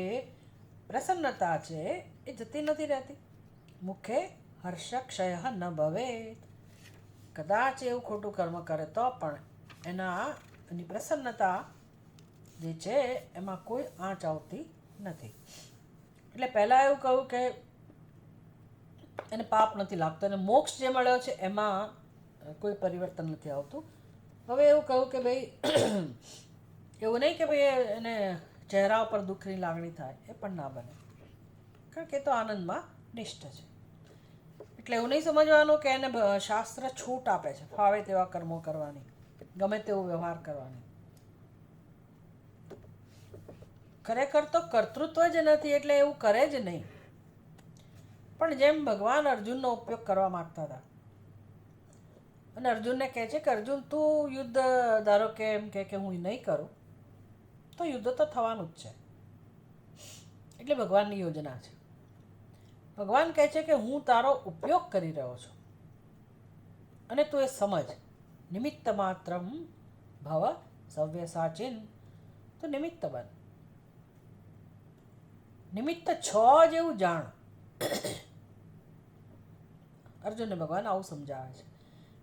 પ્રસન્નતા છે એ જતી નથી રહેતી. મુખે હર્ષક્ષય ન ભવેત. કદાચ એવું ખોટું કર્મ કરે તો પણ એની પ્રસન્નતા જે છે એમાં કોઈ આંચ આવતી નથી. એટલે પહેલાં એવું કહ્યું કે એને પાપ નથી લાગતો અને મોક્ષ જે મળ્યો છે એમાં કોઈ પરિવર્તન નથી આવતું. હવે એવું કહ્યું કે ભાઈ એવું નહીં કે ભાઈ એને ચહેરા ઉપર દુઃખની લાગણી થાય, એ પણ ના બને, કારણ કે એ તો આનંદમાં નિષ્ઠ છે. એટલે એવું નહીં સમજવાનું કે એને શાસ્ત્ર છૂટ આપે છે ફાવે તેવા કર્મો કરવાની, ગમે તેવો વ્યવહાર કરવાની. ખરેખર તો કર્તૃત્વ જ નથી એટલે એવું કરે જ નહીં. પણ જેમ ભગવાન અર્જુનનો ઉપયોગ કરવા માગતા હતા અને અર્જુનને કહે છે કે અર્જુન તું યુદ્ધ ધારો કે એમ કે હું નહીં કરું તો યુદ્ધ તો થવાનું જ છે. એટલે ભગવાનની યોજના છે. ભગવાન કહે છે કે હું તારો ઉપયોગ કરી રહ્યો છું અને તું એ સમજ. નિમિત્ત માત્રમ ભવ સવ્ય સાચિન. તો નિમિત્ત બન, નિમિત્ત છો જેવું જાણ. અર્જુનને ભગવાન આવું સમજાવે છે,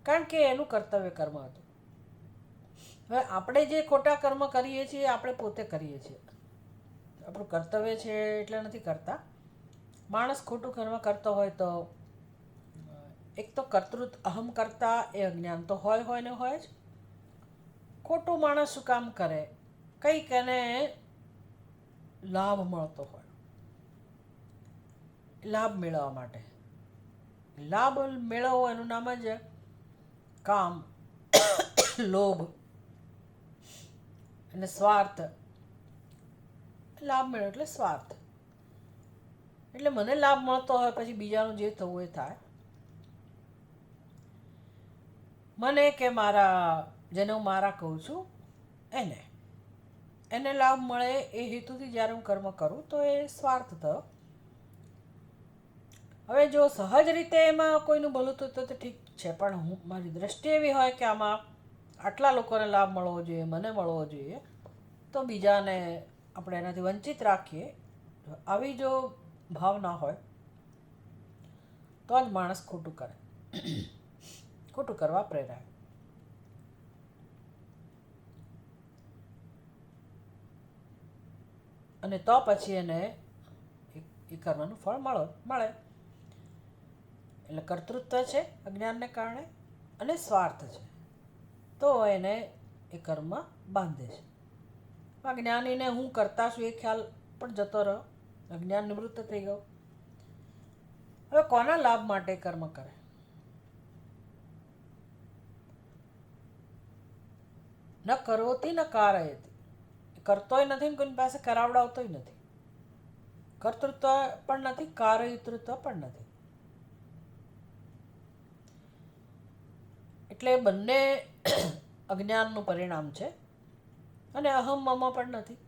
કારણ કે એનું કર્તવ્ય કર્મ હતું. હવે આપણે જે ખોટા કર્મ કરીએ છીએ આપણે પોતે કરીએ છીએ. આપણું કર્તવ્ય છે એટલે નથી કરતા. માણસ ખોટું કર્મ કરતો હોય તો એક તો કર્તૃત્વ અહમ કરતા એ અજ્ઞાન તો હોય ને હોય જ. ખોટું માણસ શું કામ કરે? કંઈક એને લાભ મળતો હોય, લાભ મેળવવા માટે. લાભ મેળવવો એનું નામ જ કામ, લોભ અને સ્વાર્થ. લાભ મેળવો એટલે સ્વાર્થ. એટલે મને લાભ મળતો હોય પછી બીજાનું જે થવું એ થાય. મને કે જેને હું મારા કહું છું એને લાભ મળે એ હેતુથી જ્યારે હું કર્મ કરું તો એ સ્વાર્થ થયો. હવે જો સહજ રીતે એમાં કોઈનું ભલું થતું તો ઠીક છે, પણ મારી દ્રષ્ટિ એવી હોય કે આમાં આટલા લોકોને લાભ મળવો જોઈએ, મને મળવો જોઈએ, તો બીજાને આપણે એનાથી વંચિત રાખીએ, આવી જો ભાવના હોય તો જ માણસ ખોટું કરે, ખોટું કરવા પ્રેરાય. અને તો પછી એને એ કર્મનું ફળ મળે. એટલે કર્તૃત્વ છે અજ્ઞાનને કારણે અને સ્વાર્થ છે, તો એને એ કર્મ બાંધે છે. અજ્ઞાનીને હું કરતા છું એ ખ્યાલ પણ જતો રહ્યો, અજ્ઞાન નિવૃત્ત થઈ ગયો. હવે કોના લાભ માટે કર્મ કરે? ન કરોતી ન કારયતી. કરતોય નથી ને કોઈની પાસે કરાવડાવતોય નથી. કર્તૃત્વ પણ નથી, કારયતૃત્વ પણ નથી. એટલે બંને અજ્ઞાનનું પરિણામ છે અને અહમ મમ પણ નથી.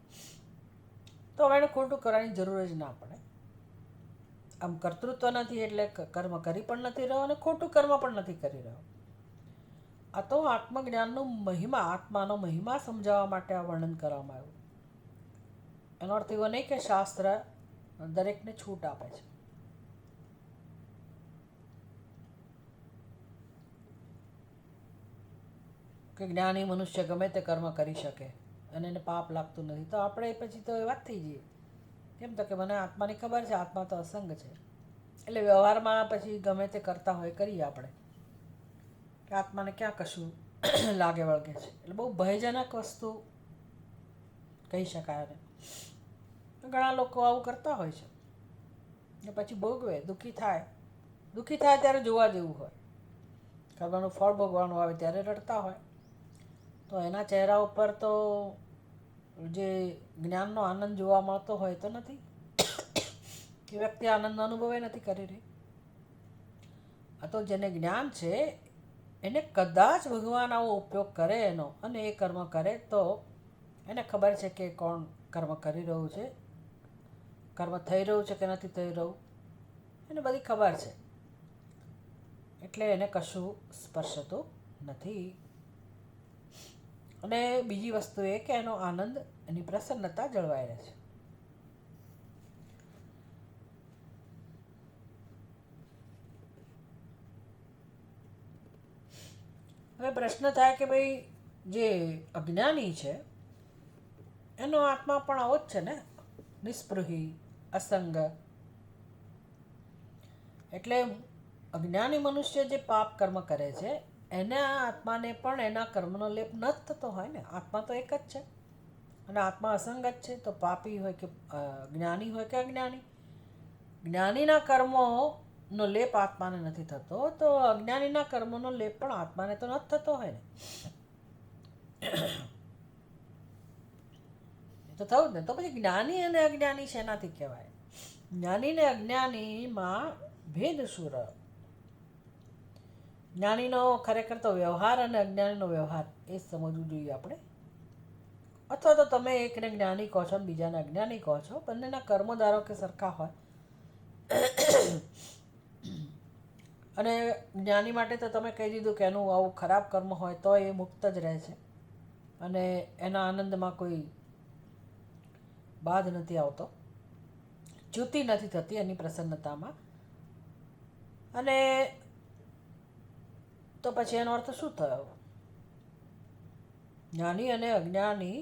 તો હવે એને ખોટું કરવાની જરૂર જ ના પડે. આમ કર્તૃત્વ નથી એટલે કર્મ કરી પણ નથી રહ્યો અને ખોટું કર્મ પણ નથી કરી રહ્યો. આ તો આત્મજ્ઞાનનું મહિમા, આત્માનો મહિમા સમજાવવા માટે આ વર્ણન કરવામાં આવ્યું. એનો અર્થ એવો નહીં કે શાસ્ત્ર દરેકને છૂટ આપે છે. કે જ્ઞાની મનુષ્ય ગમે તે કર્મ કરી શકે અને એને પાપ લાગતું નથી, તો આપણે પછી તો એ વાત થઈ જઈએ. કેમ તો કે મને આત્માની ખબર છે, આત્મા તો અસંગ છે. એટલે વ્યવહારમાં પછી ગમે તે કરતા હોય કરીએ આપણે, કે આત્માને ક્યાં કશું લાગે વળગે છે. એટલે બહુ ભયજનક વસ્તુ કહી શકાય એને. ઘણા લોકો આવું કરતા હોય છે ને પછી ભોગવે, દુઃખી થાય ત્યારે જોવા જેવું હોય. કર્મનું ફળ ભોગવાનું આવે ત્યારે રડતા હોય. તો એના ચહેરા ઉપર તો જે જ્ઞાનનો આનંદ જોવા મળતો હોય તો નથી. એ વ્યક્તિ આનંદનો અનુભવ નથી કરી રહી. આ તો જેને જ્ઞાન છે એને કદાચ ભગવાન આવો ઉપયોગ કરે એનો અને એ કર્મ કરે તો એને ખબર છે કે કોણ કર્મ કરી રહ્યું છે, કર્મ થઈ રહ્યું છે કે નથી થઈ રહ્યું, એને બધી ખબર છે. એટલે એને કશું સ્પર્શતું નથી. અને બીજી વસ્તુ એ કે એનો આનંદ, એની પ્રસન્નતા જળવાઈ રહે છે. હવે પ્રશ્ન થાય કે ભાઈ જે અજ્ઞાની છે એનો આત્મા પણ આવો જ છે ને, નિસ્પૃહી, અસંગ. એટલે અજ્ઞાની મનુષ્ય જે પાપ કર્મ કરે છે એના આત્માને પણ એના કર્મનો લેપ ન જ થતો હોય ને. આત્મા તો એક જ છે અને આત્મા અસંગ જ છે. તો પાપી હોય કે જ્ઞાની હોય કે અજ્ઞાની, જ્ઞાનીના કર્મોનો લેપ આત્માને નથી થતો, તો અજ્ઞાનીના કર્મોનો લેપ પણ આત્માને તો નથી થતો હોય ને. તો થયું જ ને. તો પછી જ્ઞાની અને અજ્ઞાની શેનાથી કહેવાય? જ્ઞાની ને અજ્ઞાનીમાં ભેદ શું રહ્યો? જ્ઞાનીનો ખરેખર તો વ્યવહાર અને અજ્ઞાનીનો વ્યવહાર એ જ સમજવું જોઈએ આપણે. અથવા તો તમે એકને જ્ઞાની કહો છો અને બીજાને અજ્ઞાની કહો છો, બંનેના કર્મ ધારો કે સરખા હોય. અને જ્ઞાની માટે તો તમે કહી દીધું કે એનું આવું ખરાબ કર્મ હોય તો એ મુક્ત જ રહે છે અને એના આનંદમાં કોઈ બાદ નથી આવતો, ચ્યુતિ નથી થતી એની પ્રસન્નતામાં. અને તો પછી એનો અર્થ શું થયો? જ્ઞાની અને અજ્ઞાની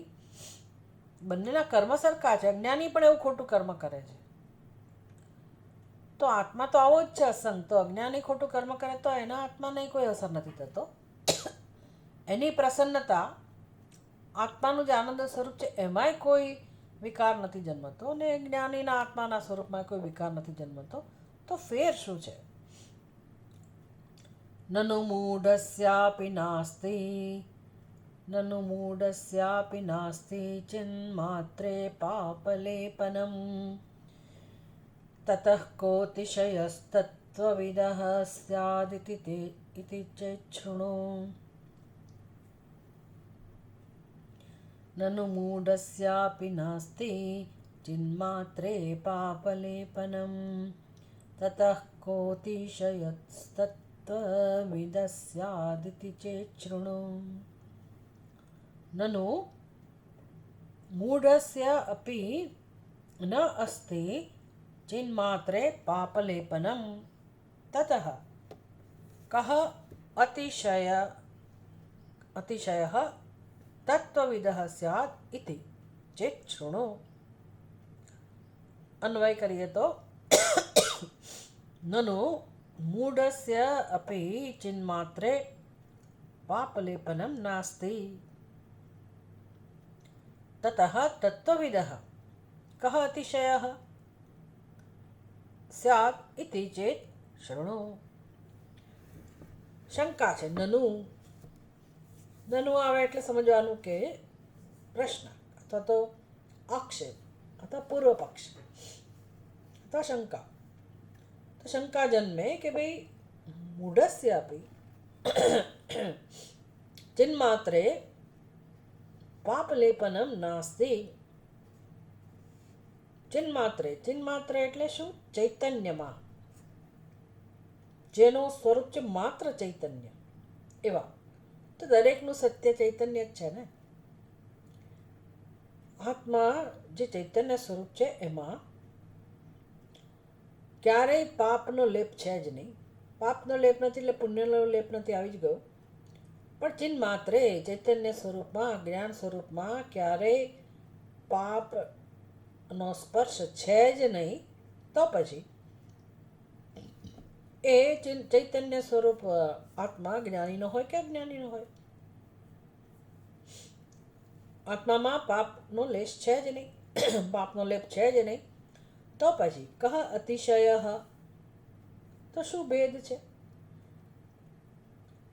બંનેના કર્મ સરખા છે. અજ્ઞાની પણ એવું ખોટું કર્મ કરે છે, તો આત્મા તો આવો જ છે અસંગ. તો અજ્ઞાની ખોટું કર્મ કરે તો એના આત્માને કોઈ અસર નથી થતો. એની પ્રસન્નતા, આત્માનું જે આનંદ સ્વરૂપ છે એમાંય કોઈ વિકાર નથી જન્મતો અને જ્ઞાનીના આત્માના સ્વરૂપમાં કોઈ વિકાર નથી જન્મતો. તો ફેર શું છે? નનુ મૂઢસ્યાપી નાસ્તિ, નનુ મૂઢસ્યાપી નાસ્તિ ચિન્માત્રે પાપલેપનમ તતઃ કોતિશયસ્તત્વવિદઃ સ્યાદિતિ ચેચ્છૃણુ. નનુ મૂઢસ્યાપી નાસ્તિ ચિન્માત્રે પાપલેપનમ તતઃ કોતિશયસ્તત્વવિદઃ સ્યાદિતિ ચેચ્છૃણુ. નનુ મૂઢસ્ય અપી ન અસ્તિ ચિન્માત્રે પાપલેપનમ તતઃ કઃ અતિશયઃ તત્વવિદઃ સ્યાદ ઇતિ ચેત શૃણુ. અન્વય કરીએ તો નનુ મૂઢસ્ય અપી ચિન્માત્રે પાપલેપનમ નાસ્તિ તતઃ તત્વવિદઃ કઃ અતિશયઃ સ્યાદ ઇતિ ચેત શૃણુ. શંકા છે. નનુ આવે એટલે સમજવાનું કે પ્રશ્ન અથવા તો આક્ષેપ અથવા પૂર્વ પક્ષ અથવા શંકા. તો શંકા જન્મે કે ભાઈ મૂઢસ્ય અપી ચિન્માત્રે પાપલેપનમ નાસ્તિ. ચિન્માત્રે, ચિન્માત્રે એટલે શું? ચૈતન્યમાં, જેનું સ્વરૂપ છે માત્ર ચૈતન્ય એવા. તો દરેકનું સત્ય ચૈતન્ય જ છે ને. આત્મા જે ચૈતન્ય સ્વરૂપ છે એમાં ક્યારેય પાપનો લેપ છે જ નહીં. પાપનો લેપ નથી એટલે પુણ્યનો લેપ નથી, આવી જ ગયો. પણ ચિન્હ માત્રે ચૈતન્ય સ્વરૂપમાં, જ્ઞાન સ્વરૂપમાં ક્યારેય પાપનો સ્પર્શ છે જ નહીં. તો પછી એ ચૈતન્ય સ્વરૂપ આત્મા જ્ઞાનીનો હોય કે અજ્ઞાનીનો હોય, આત્મામાં પાપનો લેશ છે જ નહીં, પાપનો લેપ છે જ નહીં. તો પછી કહ અતિશય, તો શું ભેદ છે?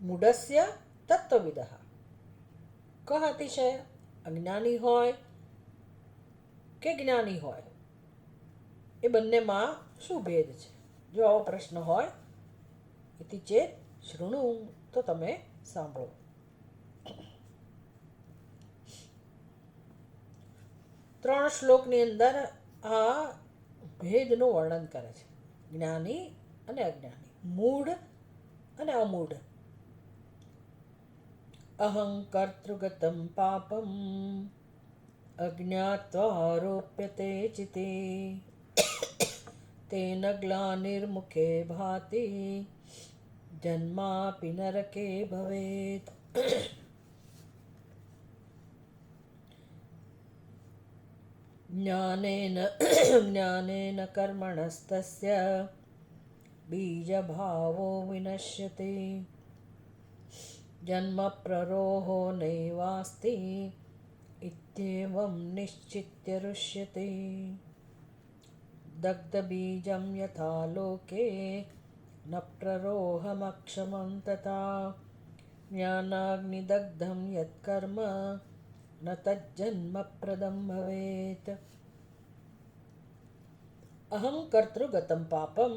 મૂઢસ્ય તત્વવિદઃ કહ અતિશય, અજ્ઞાની હોય કે જ્ઞાની હોય, એ બંનેમાં શું ભેદ છે? જો આવો પ્રશ્ન હોય ઇતિ ચેત શૃણુ, તો તમે સાંભળો. ત્રણ શ્લોકની અંદર આ ભેદનું વર્ણન કરે છે. જ્ઞાની અને અજ્ઞાની, મૂઢ અને અમૂઢ. અહં કર્તૃગતં પાપમ અજ્ઞાત્વારોપ્યતે ચિતે તેન ગ્લાનિર્મુખે ભાતિ જન્માપિ નરકે ભવેત. જ્ઞાનેન કર્મણસ્તસ્ય બીજભાવો વિનશ્યતે જન્મ પ્રરોહો નૈવાસ્તિ ઇત્યેવં નિશ્ચિત્ય રુષ્યતે. દગ્ધબીજં યથા લોકે ન પ્રરોહમક્ષમં તથા જ્ઞાનાગ્નિદગ્ધં યત્કર્મ ન તજ્જન્મપ્રદં ભવેત. અહં કર્તૃગતં પાપમ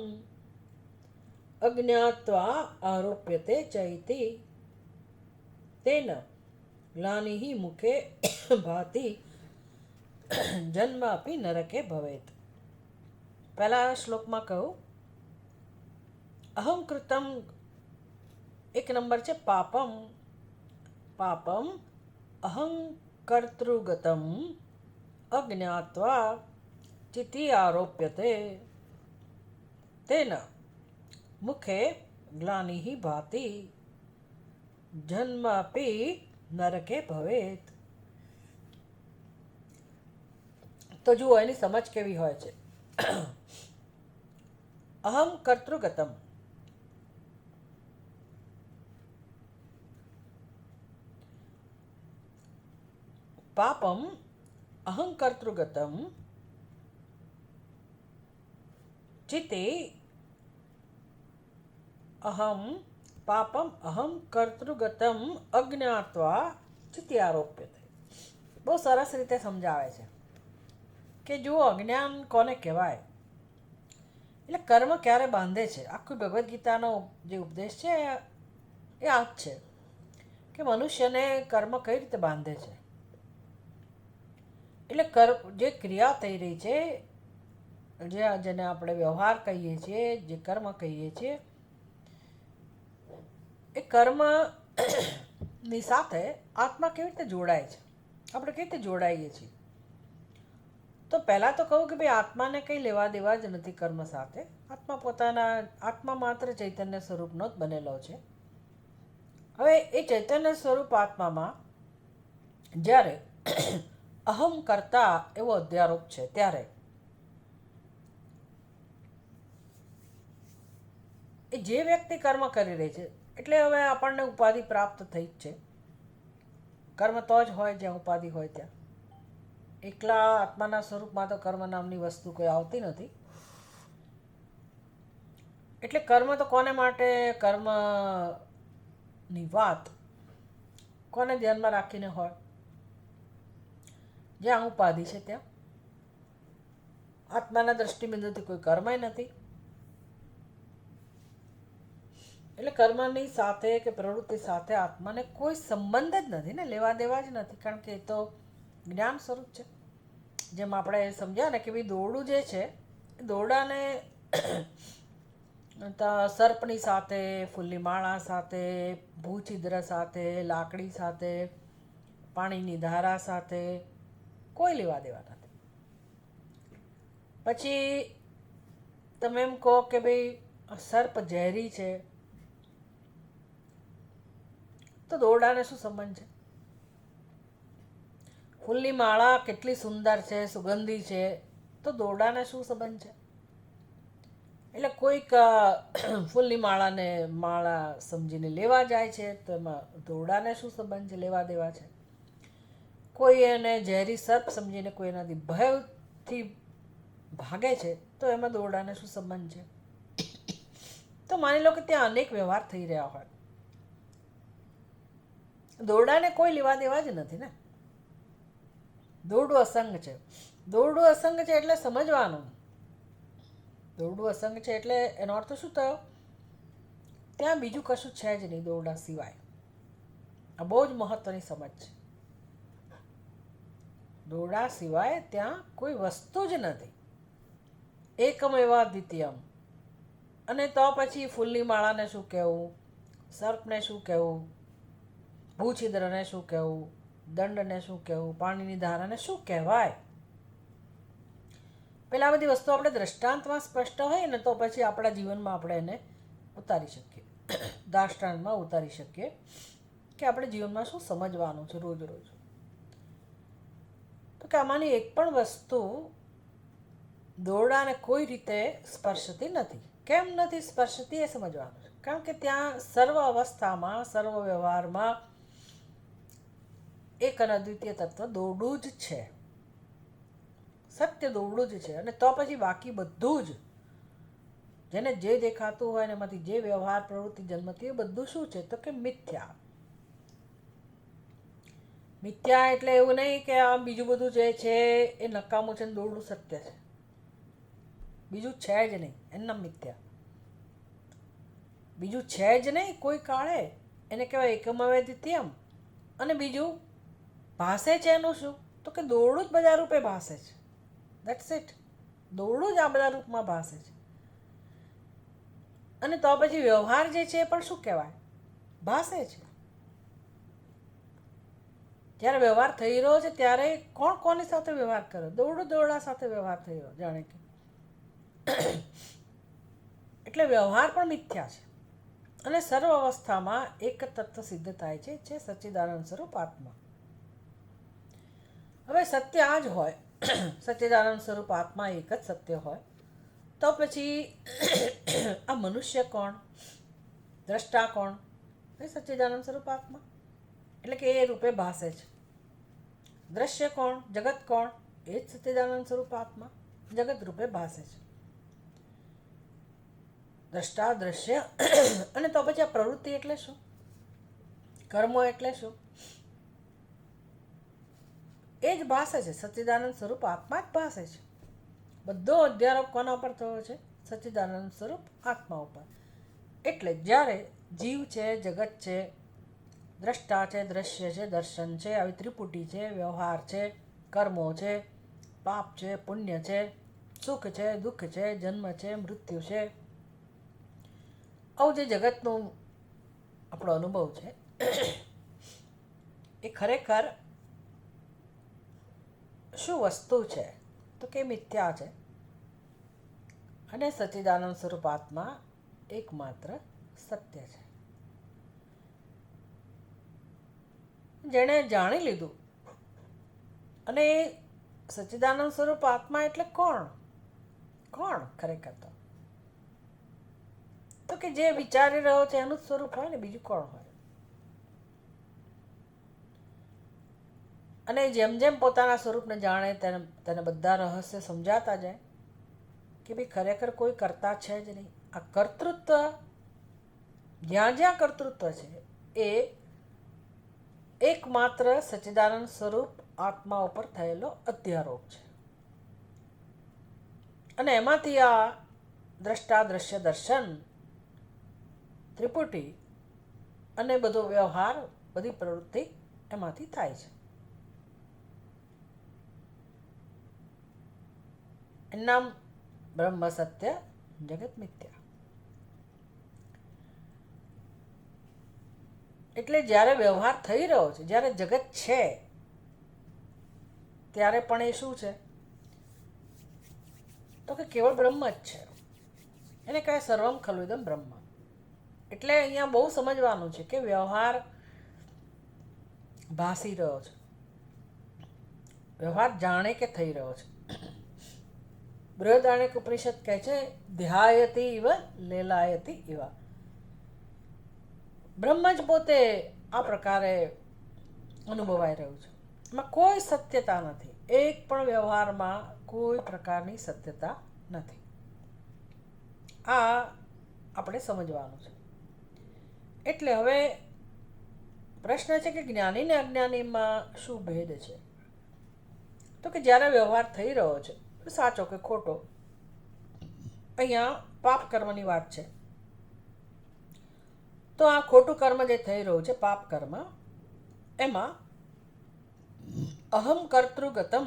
અજ્ઞાત્વા આરોપ્યતે ચ ઇતિ તેન ગ્લાનિઃ મુખે ભાતિ જન્મ અપી નરકે ભવેત. પહેલા શ્લોકમાં કહું, અહં કૃતમ એક નંબર છે પાપમ. પાપમ અહં કર્તૃગતમ અજ્ઞાત્વા ચિતિ આરોપ્યતે તેન મુખે ગ્લાનિઃ ભાતિ જન્મ અપી નરકે ભવેત. તો જુઓ એની સમજ કેવી હોય છે. અહમ કર્તૃગતમ, પાપમ અહં કર્તૃગતમ ચિતે અહમ પાપમ અહમ કર્તૃગતમ અજ્ઞાત્વા ચિત્તે આરોપ્યતે. બહુ સરસ રીતે સમજાવે છે કે જુઓ અજ્ઞાન કોને કહેવાય. એટલે કર્મ ક્યારે બાંધે છે, આખું ભગવદ્ ગીતાનો જે ઉપદેશ છે એ આ જ છે કે મનુષ્યને કર્મ કઈ રીતે બાંધે છે. એટલે જે ક્રિયા થઈ રહી છે, જેને આપણે વ્યવહાર કહીએ છીએ, જે કર્મ કહીએ છીએ, એ કર્મ ની સાથે આત્મા કેવી રીતે જોડાય છે, આપણે કેવી રીતે જોડાઈએ છીએ. તો પહેલાં તો કહું કે ભાઈ આત્માને કંઈ લેવા દેવા જ નથી કર્મ સાથે. આત્મા માત્ર ચૈતન્ય સ્વરૂપનો જ બનેલો છે. હવે એ ચૈતન્ય સ્વરૂપ આત્મામાં જ્યારે અહમ કરતા એવો અધ્યારોપ છે ત્યારે એ જે વ્યક્તિ કર્મ કરી રહી છે, એટલે હવે આપણને ઉપાધિ પ્રાપ્ત થઈ જ છે. કર્મ તો જ હોય જ્યાં ઉપાધિ હોય ત્યાં. એકલા આત્માના સ્વરૂપમાં તો કર્મ નામની વસ્તુ કોઈ આવતી નથી. એટલે કર્મ તો કોને માટે, કર્મની વાત કોને ધ્યાનમાં રાખીને હોય, જ્યાં ઉપાધિ છે ત્યાં. આત્માના દ્રષ્ટિબિંદુથી કોઈ કર્મય નથી. એટલે કર્મની સાથે કે પ્રવૃત્તિ સાથે આત્માને કોઈ સંબંધ જ નથી ને, લેવા દેવા જ નથી. કારણ કે એ તો જ્ઞાન સ્વરૂપ છે. જેમ આપણે સમજ્યા ને કે ભાઈ દોરડું જે છે એ દોરડાને સર્પની સાથે, ફૂલની માળા સાથે, ભૂછિદ્ર સાથે, લાકડી સાથે, પાણીની ધારા સાથે કોઈ લેવા દેવા નથી. પછી તમે એમ કહો કે ભાઈ સર્પ ઝેરી છે, તો દોરડાને શું સંબંધ છે? ફૂલની માળા કેટલી સુંદર છે, સુગંધી છે, તો દોરડાને શું સંબંધ છે? એટલે કોઈક ફૂલની માળા સમજીને લેવા જાય છે, તો એમાં દોરડાને શું સંબંધ છે, લેવા દેવા છે? કોઈ એને ઝેરી સર્પ સમજીને કોઈ એનાથી ભયથી ભાગે છે, તો એમાં દોરડાને શું સંબંધ છે? તો માની લો કે ત્યાં અનેક વ્યવહાર થઈ રહ્યા હોય, દોરડાને કોઈ લેવા દેવા જ નથી ને. દોરડું અસંગ છે. દોરડું અસંગ છે એટલે સમજવાનું. દોરડું અસંગ છે એટલે એનો અર્થ શું થયો? ત્યાં બીજું કશું છે જ નહીં દોરડા સિવાય. આ બહુ જ મહત્વની સમજ છે. દોરડા સિવાય ત્યાં કોઈ વસ્તુ જ નથી. એકમ એવા દ્વિતીયમ. અને તો પછી ફૂલની માળાને શું કહેવું, સર્પને શું કહેવું, ભૂછિદ્રને શું કહેવું, દંડને શું કહેવું, પાણીની ધારાને શું કહેવાય. પેલા બધી વસ્તુ આપણે દ્રષ્ટાંતમાં સ્પષ્ટ હોય ને તો પછી આપણા જીવનમાં આપણે એને ઉતારી શકીએ, દ્રષ્ટાંતમાં ઉતારી શકીએ કે આપણે જીવનમાં શું સમજવાનું છે રોજ રોજ. તો કે આમાંની એક પણ વસ્તુ દોરડાને કોઈ રીતે સ્પર્શતી નથી. કેમ નથી સ્પર્શતી એ સમજવાનું છે. કારણ કે ત્યાં સર્વ અવસ્થામાં, સર્વ વ્યવહારમાં એક અને અદ્વિતીય તત્વ દોરડું જ છે, સત્ય દોરડું જ છે. અને તો પછી બાકી બધું જ જેને જે દેખાતું હોય ને એમાંથી જે વ્યવહાર પ્રવૃત્તિ જન્મતી એ બધું શું છે તો કે મિથ્યા. મિથ્યા એટલે એવું નહીં કે આ બીજું બધું જે છે એ નકામું છે ને દોરડું સત્ય છે. બીજું છે જ નહીં, એમના મિથ્યા. બીજું છે જ નહીં કોઈ કાળે, એને કહેવાય એકમવે દ્વિતીયમ. અને બીજું ભાસે છે એનું શું તો કે દોરડું જ બધા રૂપે ભાસે છે. That's it. દોરડું જ આ બધા રૂપમાં ભાસે છે. અને તો પછી વ્યવહાર જે છે એ પણ શું કહેવાય, ભાસે છે. જ્યારે વ્યવહાર થઈ રહ્યો છે ત્યારે કોણ કોની સાથે વ્યવહાર કરે, દોરડું દોરડા સાથે વ્યવહાર થઈ રહ્યો જાણે કે. એટલે વ્યવહાર પણ મિથ્યા છે. અને સર્વ અવસ્થામાં એક તત્વ સિદ્ધ થાય છે, જે સચ્ચિદાનંદ સ્વરૂપ આત્મા. હવે સત્ય આ જ હોય, સચ્ચિદાનંદ સ્વરૂપ આત્મા એક જ સત્ય હોય, તો પછી આ મનુષ્ય કોણ, દ્રષ્ટા કોણ, એ સચ્ચિદાનંદ સ્વરૂપ આત્મા. એટલે કે એ રૂપે ભાસે છે. દ્રશ્ય કોણ, જગત કોણ, એ જ સચ્ચિદાનંદ સ્વરૂપ આત્મા જગત રૂપે ભાસે છે. દ્રષ્ટા, દ્રશ્ય. અને તો પછી આ પ્રવૃત્તિ એટલે શું, કર્મો એટલે શું, એ જ ભાસે છે. સચ્ચિદાનંદ સ્વરૂપ આત્મા જ ભાસે છે. બધો અધ્યારોપ કોના પર થયો છે, સચ્ચિદાનંદ સ્વરૂપ આત્મા ઉપર. એટલે જ્યારે જીવ છે, જગત છે, દ્રષ્ટા છે, દ્રશ્ય છે, દર્શન છે, આવી ત્રિપુટી છે, વ્યવહાર છે, કર્મો છે, પાપ છે, પુણ્ય છે, સુખ છે, દુઃખ છે, જન્મ છે, મૃત્યુ છે, આવું જે જગતનો આપણો અનુભવ છે એ ખરેખર શું વસ્તુ છે તો કે મિથ્યા છે. અને સચ્ચિદાનંદ સ્વરૂપ આત્મા એકમાત્ર સત્ય છે. જેણે જાણી લીધું, અને સચ્ચિદાનંદ સ્વરૂપ આત્મા એટલે કોણ, કોણ ખરેખર તો કે જે વિચારી રહ્યો છે એનું જ સ્વરૂપ હોય ને, બીજું કોણ હોય. અને જેમ જેમ પોતાના સ્વરૂપને જાણે તેને બધા રહસ્ય સમજાતા જાય કે ભાઈ ખરેખર કોઈ કરતા છે જ નહીં. આ કર્તૃત્વ, જ્યાં જ્યાં કર્તૃત્વ છે એ એકમાત્ર સચ્ચિદાનંદ સ્વરૂપ આત્મા ઉપર થયેલો અધ્યારોપ છે. અને એમાંથી આ દ્રષ્ટા, દ્રશ્ય, દર્શન, ત્રિપુટી અને બધો વ્યવહાર, બધી પ્રવૃત્તિ એમાંથી થાય છે. એનું નામ બ્રહ્મ સત્ય, જગત મિથ્યા. એટલે જ્યારે વ્યવહાર થઈ રહ્યો છે, જ્યારે જગત છે, ત્યારે પણ એ શું છે તો કે કેવળ બ્રહ્મ જ છે. એને કહે સર્વમ ખલુ ઇદમ બ્રહ્મ. એટલે અહીંયા બહુ સમજવાનું છે કે વ્યવહાર ભાસી રહ્યો છે, વ્યવહાર જાણે કે થઈ રહ્યો છે. બૃહદારણ્યક ઉપનિષદ કહે છે ધ્યાયતી ઇવ લેલાયતી ઇવ. બ્રહ્મ જ પોતે આ પ્રકારે અનુભવાઈ રહ્યું છે. એમાં કોઈ સત્યતા નથી, એક પણ વ્યવહારમાં કોઈ પ્રકારની સત્યતા નથી. આ આપણે સમજવાનું છે. એટલે હવે પ્રશ્ન છે કે જ્ઞાની ને અજ્ઞાનીમાં શું ભેદ છે. તો કે જ્યારે વ્યવહાર થઈ રહ્યો છે, સાચો કે ખોટો, અહીંયા પાપ કર્મની વાત છે, તો આ ખોટું કર્મ જે થઈ રહ્યું છે, પાપ કર્મ, એમાં અહમ કર્તૃગતમ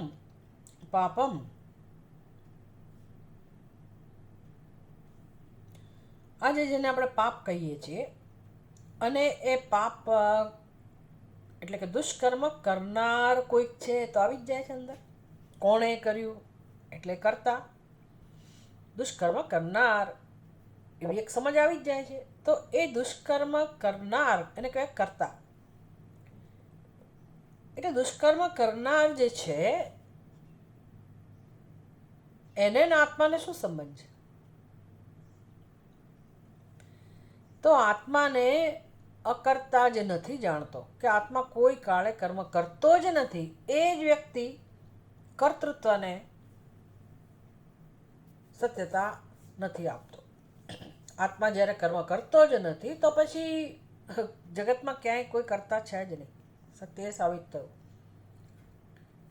પાપમ, આજે જેને આપણે પાપ કહીએ છીએ, અને એ પાપ એટલે કે દુષ્કર્મ કરનાર કોઈક છે તો આવી જ જાય છે અંદર. કોણે કર્યું એટલે કરતા. દુષ્કર્મ કરનાર એવી એક સમજ આવી જ જાય છે. તો એ દુષ્કર્મ કરનાર એને કહેવાય કરતા. એટલે દુષ્કર્મ કરનાર જે છે એને આત્માને શું સંબંધ છે? તો આત્માને અકર્તા જે નથી જાણતો, કે આત્મા કોઈ કાળે કર્મ કરતો જ નથી, એ જ વ્યક્તિ કર્તૃત્વને સત્યતા નથી આપતો. આત્મા જ્યારે કર્મ કરતો જ નથી તો પછી જગતમાં ક્યાંય કોઈ કરતા છે જ નહીં. સત્ય સાબિત થયું.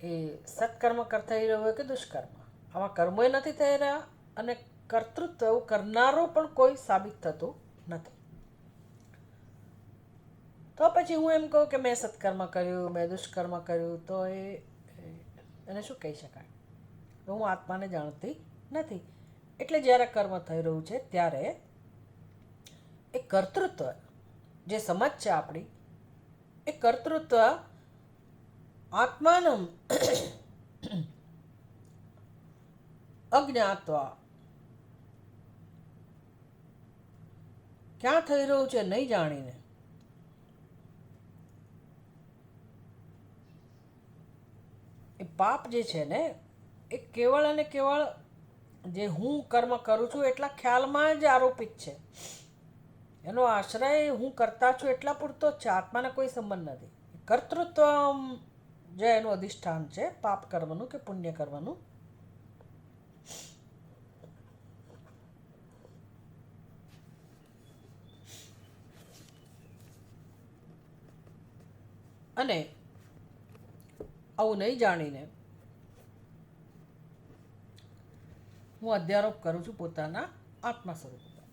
એ સત્કર્મ થઈ રહ્યો હોય કે દુષ્કર્મ, આવા કર્મોય નથી થઈ રહ્યા અને કર્તૃત્વ કરનારો પણ કોઈ સાબિત થતું નથી. તો પછી હું એમ કહું કે મેં સત્કર્મ કર્યું, મેં દુષ્કર્મ કર્યું, તો એને શું કહી શકાય? તો હું આત્માને જાણતી નથી. એટલે જ્યારે કર્મ થઈ રહ્યું છે ત્યારે એ કર્તૃત્વ જે સમજ છે આપણી, એ કર્તૃત્વ આત્માનમ અજ્ઞાત્વા ક્યાં થઈ રહ્યું છે નહીં જાણીને એ પાપ જે છે ને એ કેવળ અને કેવળ જે હું કર્મ કરું છું એટલા ખ્યાલમાં જ આરોપિત છે. એનો આશ્રય હું કરતા છું એટલા પૂરતો જ છે. આત્માને કોઈ સંબંધ નથી. કર્તૃત્વ જે એનું અધિષ્ઠાન છે પાપ કર્મનું કે પુણ્ય કર્મનું, અને આવું નહીં જાણીને હું અધ્યારોપ કરું છું પોતાના આત્મા સ્વરૂપ પર.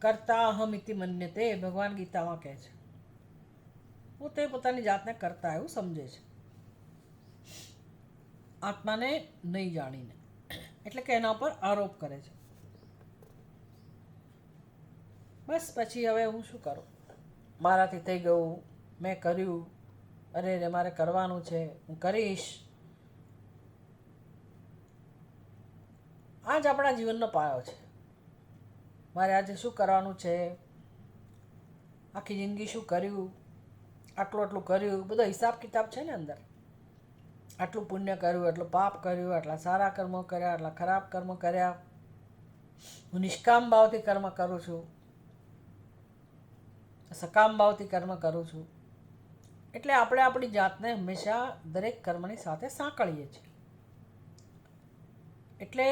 કરતા અહમ ઇતિ મન્યતે, ભગવાન ગીતામાં કહે છે. પોતે પોતાની જાતને કરતા એવું સમજે છે આત્માને નહીં જાણીને, એટલે કે એના ઉપર આરોપ કરે છે. બસ પછી હવે હું શું કરું? મારાથી થઈ ગયું, મેં કર્યું, અરે મારે કરવાનું છે, હું કરીશ. આ જ આપણા જીવનનો પાયો છે. મારે આજે શું કરવાનું છે, આખી જિંદગી શું કર્યું, આટલું કર્યું, બધો હિસાબ કિતાબ છે ને અંદર. આટલું પુણ્ય કર્યું, આટલું પાપ કર્યું, આટલા સારા કર્મો કર્યા, આટલા ખરાબ કર્મો કર્યા. હું નિષ્કામ ભાવથી કર્મ કરું છું, સકામ ભાવથી કર્મ કરું છું. એટલે આપણે આપણી જાતને હંમેશા દરેક કર્મની સાથે સાંકળીએ છીએ. એટલે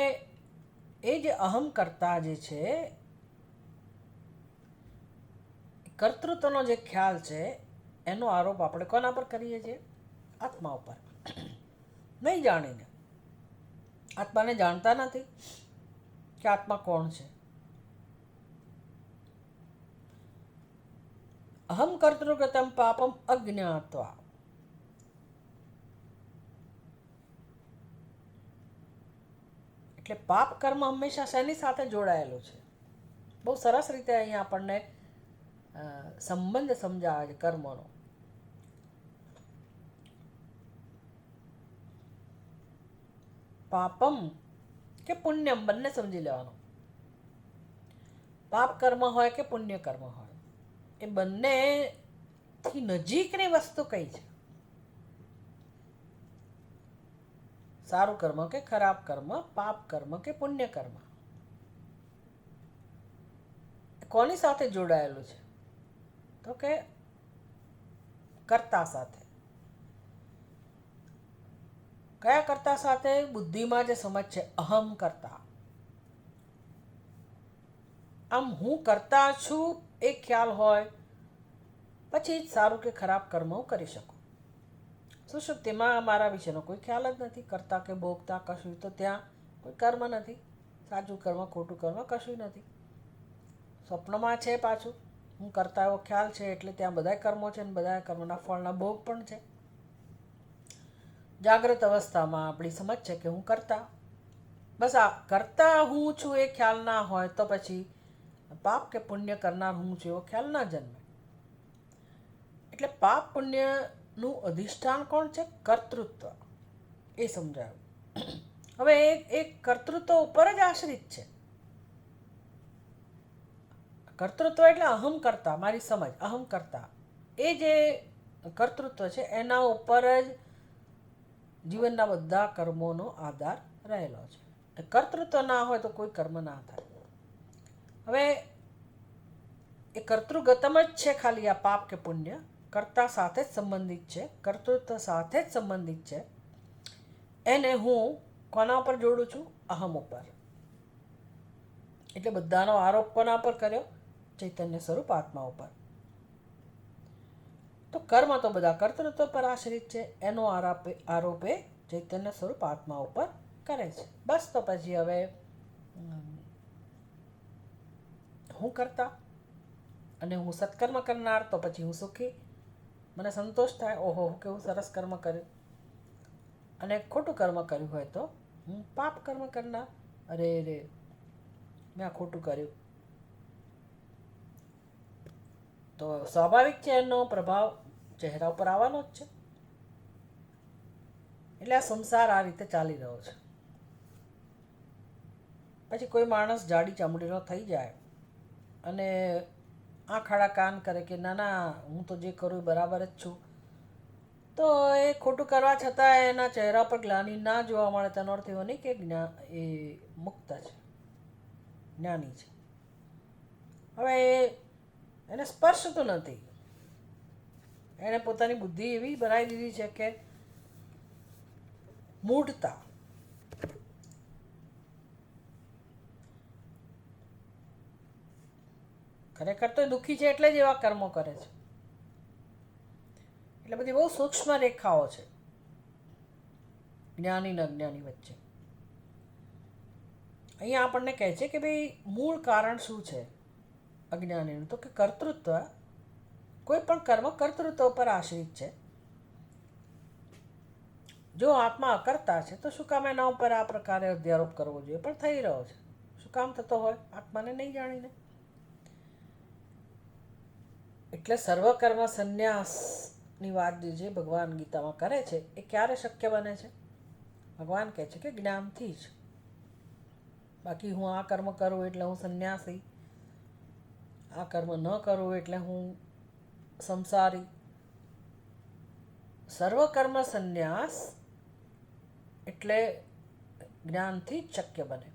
એ જે અહમ કરતા જે છે, કર્તૃત્વનો જે ખ્યાલ છે, એનો આરોપ આપણે કોના પર કરીએ છીએ? આત્મા ઉપર. નહીં જાણીને. આત્માને જાણતા નથી કે આત્મા કોણ છે. અહમ કર્તૃગતમ પાપમ અજ્ઞાત્વા. એટલે પાપ કર્મ હંમેશા શેની સાથે જોડાયેલું છે? બહુ સરસ રીતે અહીંયા આપણને સંબંધ સમજાવે છે કર્મોનો. પાપમ કે પુણ્યમ બંને સમજી લેવાનું. પાપ કર્મ હોય કે પુણ્ય કર્મ હોય, એ બંનેથી નજીકની વસ્તુ કઈ છે? સારું કર્મ કે ખરાબ કર્મ, પાપ કર્મ કે પુણ્ય કર્મ, કોની સાથે જોડાયેલું છે? તો કે કર્તા સાથે. કયા કર્તા સાથે? બુદ્ધિમાં જે સમજ છે અહમ કરતા. આમ હું કરતા છું એ ખ્યાલ હોય પછી જ સારું કે ખરાબ કર્મ હું કરી શકું. સુષુપ્તિમાં મારા વિશેનો કોઈ ખ્યાલ જ નથી, કરતા કે ભોગતા કશું. તો ત્યાં કોઈ કર્મ નથી, સાચું કર્મ ખોટું કર્મ કશું નથી. સ્વપ્નમાં છે પાછું હું કરતા એવો ખ્યાલ છે, એટલે ત્યાં બધા કર્મો છે અને બધા કર્મના ફળના ભોગ પણ છે. જાગ્રત અવસ્થામાં આપણી સમજ છે કે હું કરતા. બસ આ કરતા હું છું એ ખ્યાલ ના હોય તો પછી પાપ કે પુણ્ય કરનાર હું છું એવો ખ્યાલ ના જન્મે. એટલે પાપ પુણ્યનું અધિષ્ઠાન કોણ છે? કર્તૃત્વ. એ સમજાયું. હવે એ કર્તૃત્વ ઉપર જ આશ્રિત છે. કર્તૃત્વ એટલે અહમ કરતા, મારી સમજ, અહમ કરતા. એ જે કર્તૃત્વ છે એના ઉપર જ જીવનના બધા કર્મોનો આધાર રહેલો છે. કર્તૃત્વ ના હોય તો કોઈ કર્મ ના થાય. હવે એ કર્તૃગતમ જ છે ખાલી આ પાપ કે પુણ્ય, કર્તા સાથે જ સંબંધિત છે, કર્તૃત્વ સાથે જ સંબંધિત છે. એને હું કોના ઉપર જોડું છું? અહમ ઉપર. એટલે બધાનો આરોપ કોના પર કર્યો? ચૈતન્ય સ્વરૂપ આત્મા ઉપર. તો કર્મ તો બધા કર્તૃત્વ પર આશ્રિત છે, એનો આરોપ એ ચૈતન્ય સ્વરૂપ આત્મા ઉપર કરે છે. બસ તો પછી હવે હું કરતા અને હું સત્કર્મ કરનાર, તો પછી હું સુખી, મને સંતોષ થાય, ઓહો કેવું સરસ કર્મ કર્યું. અને ખોટું કર્મ કર્યું હોય તો હું પાપ કર્મ કરનાર, અરે રે મેં આ ખોટું કર્યું. તો સ્વાભાવિક છે એનો પ્રભાવ ચહેરા ઉપર આવવાનો જ છે. એટલે આ સંસાર આ રીતે ચાલી રહ્યો છે. પછી કોઈ માણસ જાડી ચામડીનો થઈ જાય અને આંખ આડા કાન કરે કે ના ના હું તો જે કરું બરાબર જ છું, તો એ ખોટું કરવા છતાં એના ચહેરા પર ગ્લાનિ ના જોવા મળે, તેનો અર્થ એવો નહીં કે એ મુક્ત છે, જ્ઞાની છે. હવે એને સ્પર્શતું નથી. એણે પોતાની બુદ્ધિ એવી બનાવી દીધી છે કે મૂઢતા. ખરેખર તો દુઃખી છે એટલે જ એવા કર્મો કરે છે. એટલે બધી બહુ સૂક્ષ્મ રેખાઓ છે જ્ઞાની અને અજ્ઞાની વચ્ચે. અહીંયા આપણને કહે છે કે ભાઈ મૂળ કારણ શું છે અજ્ઞાનીનું? તો કે કર્તૃત્વ. કોઈ પણ કર્મ કર્તૃત્વ પર આશ્રિત છે. જો આત્મા અકર્તા છે તો શું કામ એના ઉપર આ પ્રકારે અધ્યારોપ કરવો જોઈએ? પણ થઈ રહ્યો છે. શું કામ થતો હોય? આત્માને નહીં જાણીને. એટલે સર્વકર્મ સંન્યાસની વાત જે ભગવાન ગીતામાં કરે છે એ ક્યારે શક્ય બને છે? ભગવાન કહે છે કે જ્ઞાનથી જ. બાકી હું આ કર્મ કરું એટલે હું સંન્યાસી, આ કર્મ ન કરું એટલે હું સંસારી. સર્વકર્મ સંન્યાસ એટલે જ્ઞાનથી જ શક્ય બને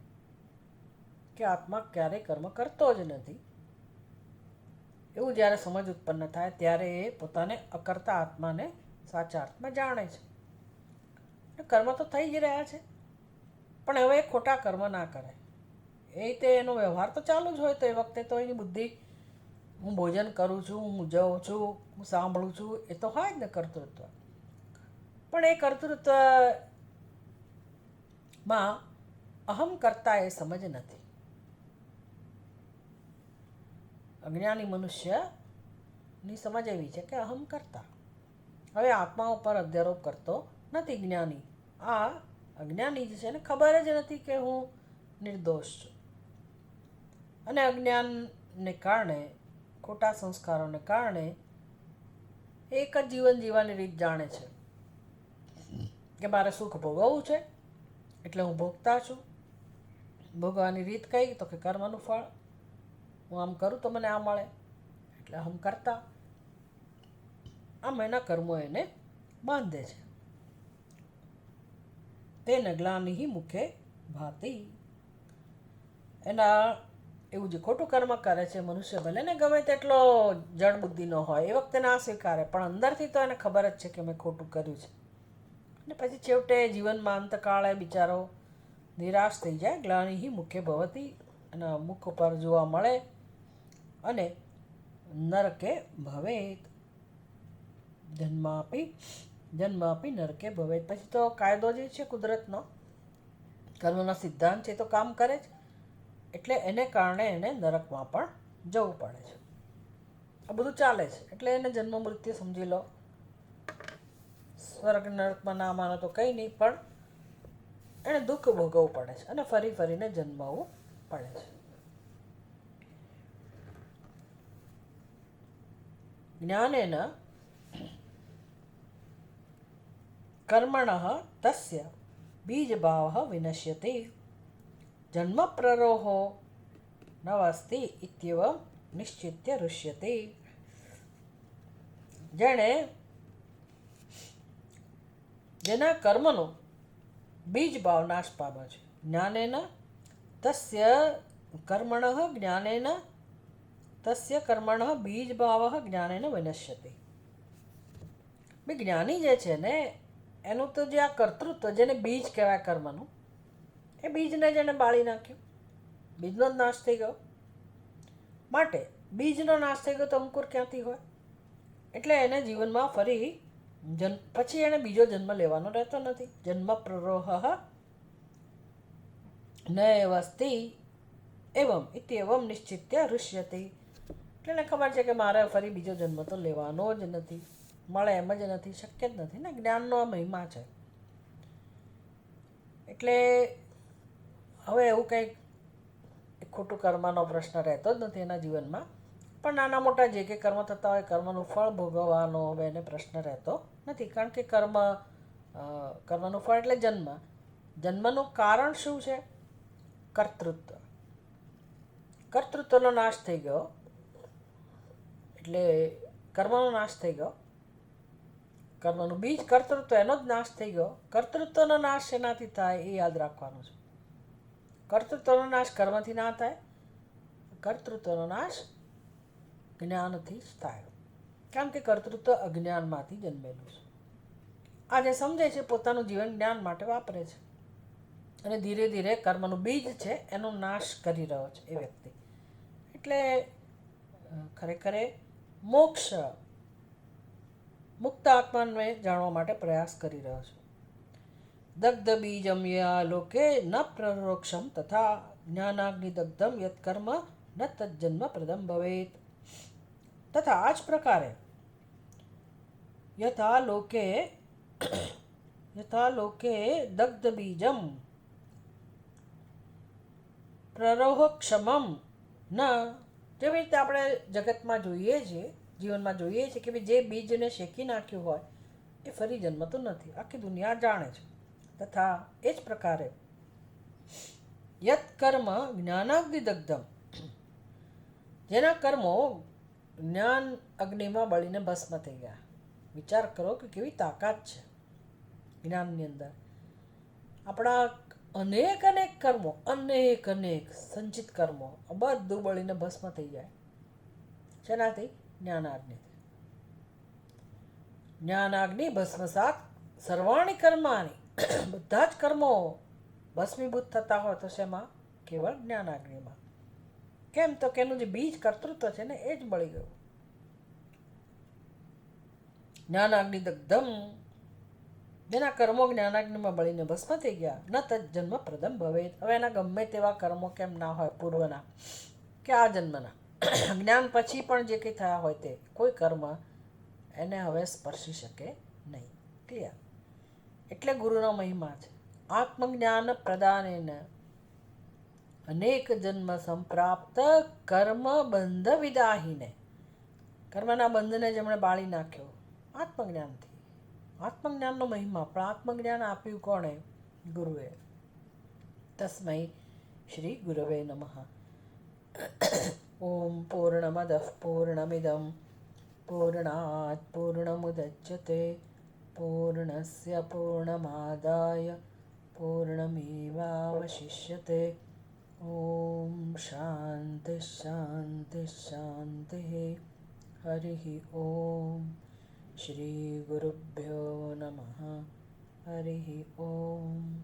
કે આત્મા ક્યારેય કર્મ કરતો જ નથી. એવું જ્યારે સમજ ઉત્પન્ન થાય ત્યારે એ પોતાને અકર્તા આત્માને સાચા અર્થમાં જાણે છે. કર્મ તો થઈ જ રહ્યા છે, પણ હવે એ ખોટા કર્મ ના કરે. એ રીતે એનો વ્યવહાર તો ચાલુ જ હોય. તો એ વખતે તો એની બુદ્ધિ, હું ભોજન કરું છું, હું જઉં છું, હું સાંભળું છું, એ તો હોય જ ને કર્તૃત્વ. પણ એ કર્તૃત્વમાં અહમ કરતા એ સમજ નથી. અજ્ઞાની મનુષ્યની સમજ એવી છે કે અહમ કરતા. હવે આત્મા ઉપર અધ્યારોપ કરતો નથી જ્ઞાની. આ અજ્ઞાની જે છે એને ખબર જ નથી કે હું નિર્દોષ છું. અને અજ્ઞાનને કારણે, ખોટા સંસ્કારોને કારણે એક જ જીવન જીવવાની રીત જાણે છે કે મારે સુખ ભોગવવું છે એટલે હું ભોગતા છું. ભોગવાની રીત કઈ? તો કે કર્મનું ફળ. હું આમ કરું તો મને આ મળે, એટલે હમ કરતા. આમ એના કર્મો એને બાંધે છે. તે નગલાની મુખે ભાતી. એના એવું જે ખોટું કર્મ કરે છે મનુષ્ય, ભલે ને ગમે તેટલો જડ બુદ્ધિનો હોય, એ વખતે ના સ્વીકારે, પણ અંદરથી તો એને ખબર જ છે કે મેં ખોટું કર્યું છે. અને પછી છેવટે જીવનમાં અંતકાળે બિચારો નિરાશ થઈ જાય. ગ્લાનિ મુખે ભવતી, એના મુખ ઉપર જોવા મળે. અને નરકે ભવેત, જન્માપી નરકે ભવેત. પછી તો કાયદો જે છે કુદરતનો, કર્મનો સિદ્ધાંત છે, તો કામ કરે જ. એટલે એને કારણે એને નરકમાં પણ જવું પડે છે. આ બધું ચાલે છે. એટલે એને જન્મ મૃત્યુ સમજી લો. સ્વર્ગ નરકમાં ના માનો તો કંઈ નહીં, પણ એને દુઃખ ભોગવવું પડે છે અને ફરી ફરીને જન્મવું પડે છે. જ્ઞાનેન કર્મણઃ તસ્ય બીજભાવઃ વિનશ્યતિ જન્મ પ્રરોહો નવસ્તિ ઇત્યેવમ નિશ્ચિત્ય ઋષ્યતિ. જેના કર્મનો બીજ ભાવ નાશ પામે છે. જ્ઞાનેન તસ્ય કર્મણઃ બીજ ભાવ જ્ઞાનેન વિનશ્યતિ. જ્ઞાની જે છે ને એનું તો જે આ કર્તૃત્વ, જેને બીજ કહેવાય કર્મનું, એ બીજને જેને બાળી નાખ્યું, બીજનો જ નાશ થઈ ગયો. માટે બીજનો નાશ થઈ ગયો તો અંકુર ક્યાંથી હોય? એટલે એને જીવનમાં ફરી પછી એને બીજો જન્મ લેવાનો રહેતો નથી. જન્મ પ્રરોહ નૈવસ્તિ એવમ ઇત્યેવમ નિશ્ચિત્ય ઋષ્યતિ. એટલે એને ખબર છે કે મારે ફરી બીજો જન્મ તો લેવાનો જ નથી, મળે એમ જ નથી, શક્ય જ નથી ને. જ્ઞાનનો આ મહિમા છે. એટલે હવે એવું કંઈક ખોટું કર્મનો પ્રશ્ન રહેતો જ નથી એના જીવનમાં. પણ નાના મોટા જે કંઈ કર્મ થતા હોય કર્મનું ફળ ભોગવવાનો હવે એને પ્રશ્ન રહેતો નથી. કારણ કે કર્મનું ફળ એટલે જન્મ. જન્મનું કારણ શું છે? કર્તૃત્વ. કર્તૃત્વનો નાશ થઈ ગયો એટલે કર્મનો નાશ થઈ ગયો. કર્મનું બીજ કર્તૃત્વ, એનો જ નાશ થઈ ગયો. કર્તૃત્વનો નાશ શેનાથી થાય એ યાદ રાખવાનું છે. કર્તૃત્વનો નાશ કર્મથી ના થાય, કર્તૃત્વનો નાશ જ્ઞાનથી જ થાય. કારણ કે કર્તૃત્વ અજ્ઞાનમાંથી જન્મેલું છે. આજે સમજે છે પોતાનું જીવન જ્ઞાન માટે વાપરે છે અને ધીરે ધીરે કર્મનું બીજ છે એનો નાશ કરી રહ્યો છે એ વ્યક્તિ. એટલે ખરેખર મોક્ષ મુક્ત આત્માને જાણવા માટે પ્રયાસ કરી રહ્યો છે. દગ્ધ બીજમ યા લોકે ન પ્રરોક્ષમ તથા જ્ઞાનાગ્નિદગ્ધમ યત કર્મ ન તજ્જન્મ પ્રદમ ભવેત. તથા આ જ પ્રકારે યથા લોકે દગ્ધ બીજમ પ્રરોહક્ષમમ ન. જેવી રીતે આપણે જગતમાં જોઈએ છીએ, જીવનમાં જોઈએ છીએ કે જે બીજને શેકી નાખ્યું હોય એ ફરી જન્મતું નથી, આખી દુનિયા જાણે છે. તથા એ જ પ્રકારે યત કર્મ જ્ઞાનાગ્નિદગ્ધમ, જેના કર્મો જ્ઞાન અગ્નિમાં બળીને ભસ્મ થઈ ગયા. વિચાર કરો કે કેવી તાકાત છે જ્ઞાનની અંદર. આપણા અનેક કર્મો, અનેક સંચિત કર્મો બધું બળીને ભસ્મ થઈ જાય. શેનાથી? જ્ઞાનાગ્નિથી. જ્ઞાનાગ્નિ ભસ્મસાત સર્વાણી કર્માની. બધા જ કર્મો ભસ્મીભૂત થતા હોય તો શેમાં? કેવળ જ્ઞાનાગ્નિમાં. કેમ? તો કે એનું જે બીજ કર્તૃત્વ છે ને એ જ બળી ગયું. જ્ઞાનાગ્નિ દગ્ધમ, જેના કર્મો જ્ઞાનાગ્નિમાં બળીને ભસ્મ થઈ ગયા. ન તજ્જન્મ પ્રદમ ભવેત. હવે એના ગમે તેવા કર્મો કેમ ના હોય, પૂર્વના કે આ જન્મના, જ્ઞાન પછી પણ જે કંઈ થયા હોય તે કોઈ કર્મ એને હવે સ્પર્શી શકે નહીં. ક્લિયર? એટલે ગુરુનો મહિમા છે. આત્મજ્ઞાન પ્રદાનેન અનેક જન્મ સંપ્રાપ્ત કર્મ બંધ વિદાહીને. કર્મના બંધને જેમણે બાળી નાખ્યો આત્મજ્ઞાનથી. આત્મજ્ઞાનનો મહિમા. પણ આત્મજ્ઞાન આપ્યું કોણે? ગુરુએ. તસ્મૈ શ્રી ગુરવે નમઃ. ઓમ પૂર્ણમદ પૂર્ણમિદમ પૂર્ણાત પૂર્ણમુદચ્યતે પૂર્ણસ્ય પૂર્ણમાદાય પૂર્ણમેવાવશિષ્યતે. ઓમ શાંતિ શાંતિ શાંતિ. હરિ ઓમ. શ્રી ગુરુભ્યો નમઃ. હરિ ઓમ.